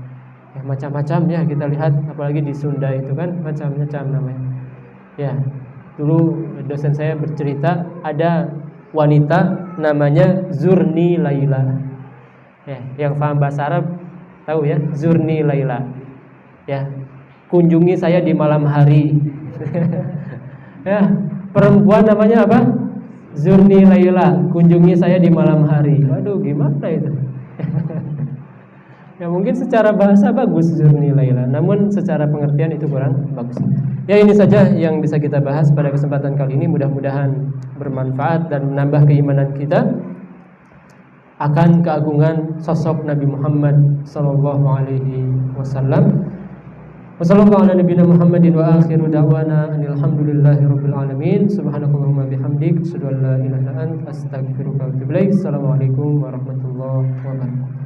Ya, macam-macam, ya, kita lihat apalagi di Sunda itu kan macam-macam namanya. Ya, dulu dosen saya bercerita ada wanita namanya Zurni Laila. Ya, yang paham bahasa Arab tahu, ya, Zurni Laila. Ya, kunjungi saya di malam hari. Ya, perempuan namanya apa? Zurni Laila, kunjungi saya di malam hari. Waduh, gimana itu? Ya, mungkin secara bahasa bagus Zurni Laila, namun secara pengertian itu kurang bagus. Ya, ini saja yang bisa kita bahas pada kesempatan kali ini. Mudah-mudahan bermanfaat dan menambah keimanan kita akan keagungan sosok Nabi Muhammad sallallahu alaihi wasallam. Wassallallahu ala nabiyina Muhammadin wa akhiru da'wana alhamdulillahi rabbil alamin. Subhanakallahumma bihamdik, asyhadu an la ilaha illa anta, astaghfiruka wa atubu ilaik. Assalamualaikum warahmatullahi wabarakatuh.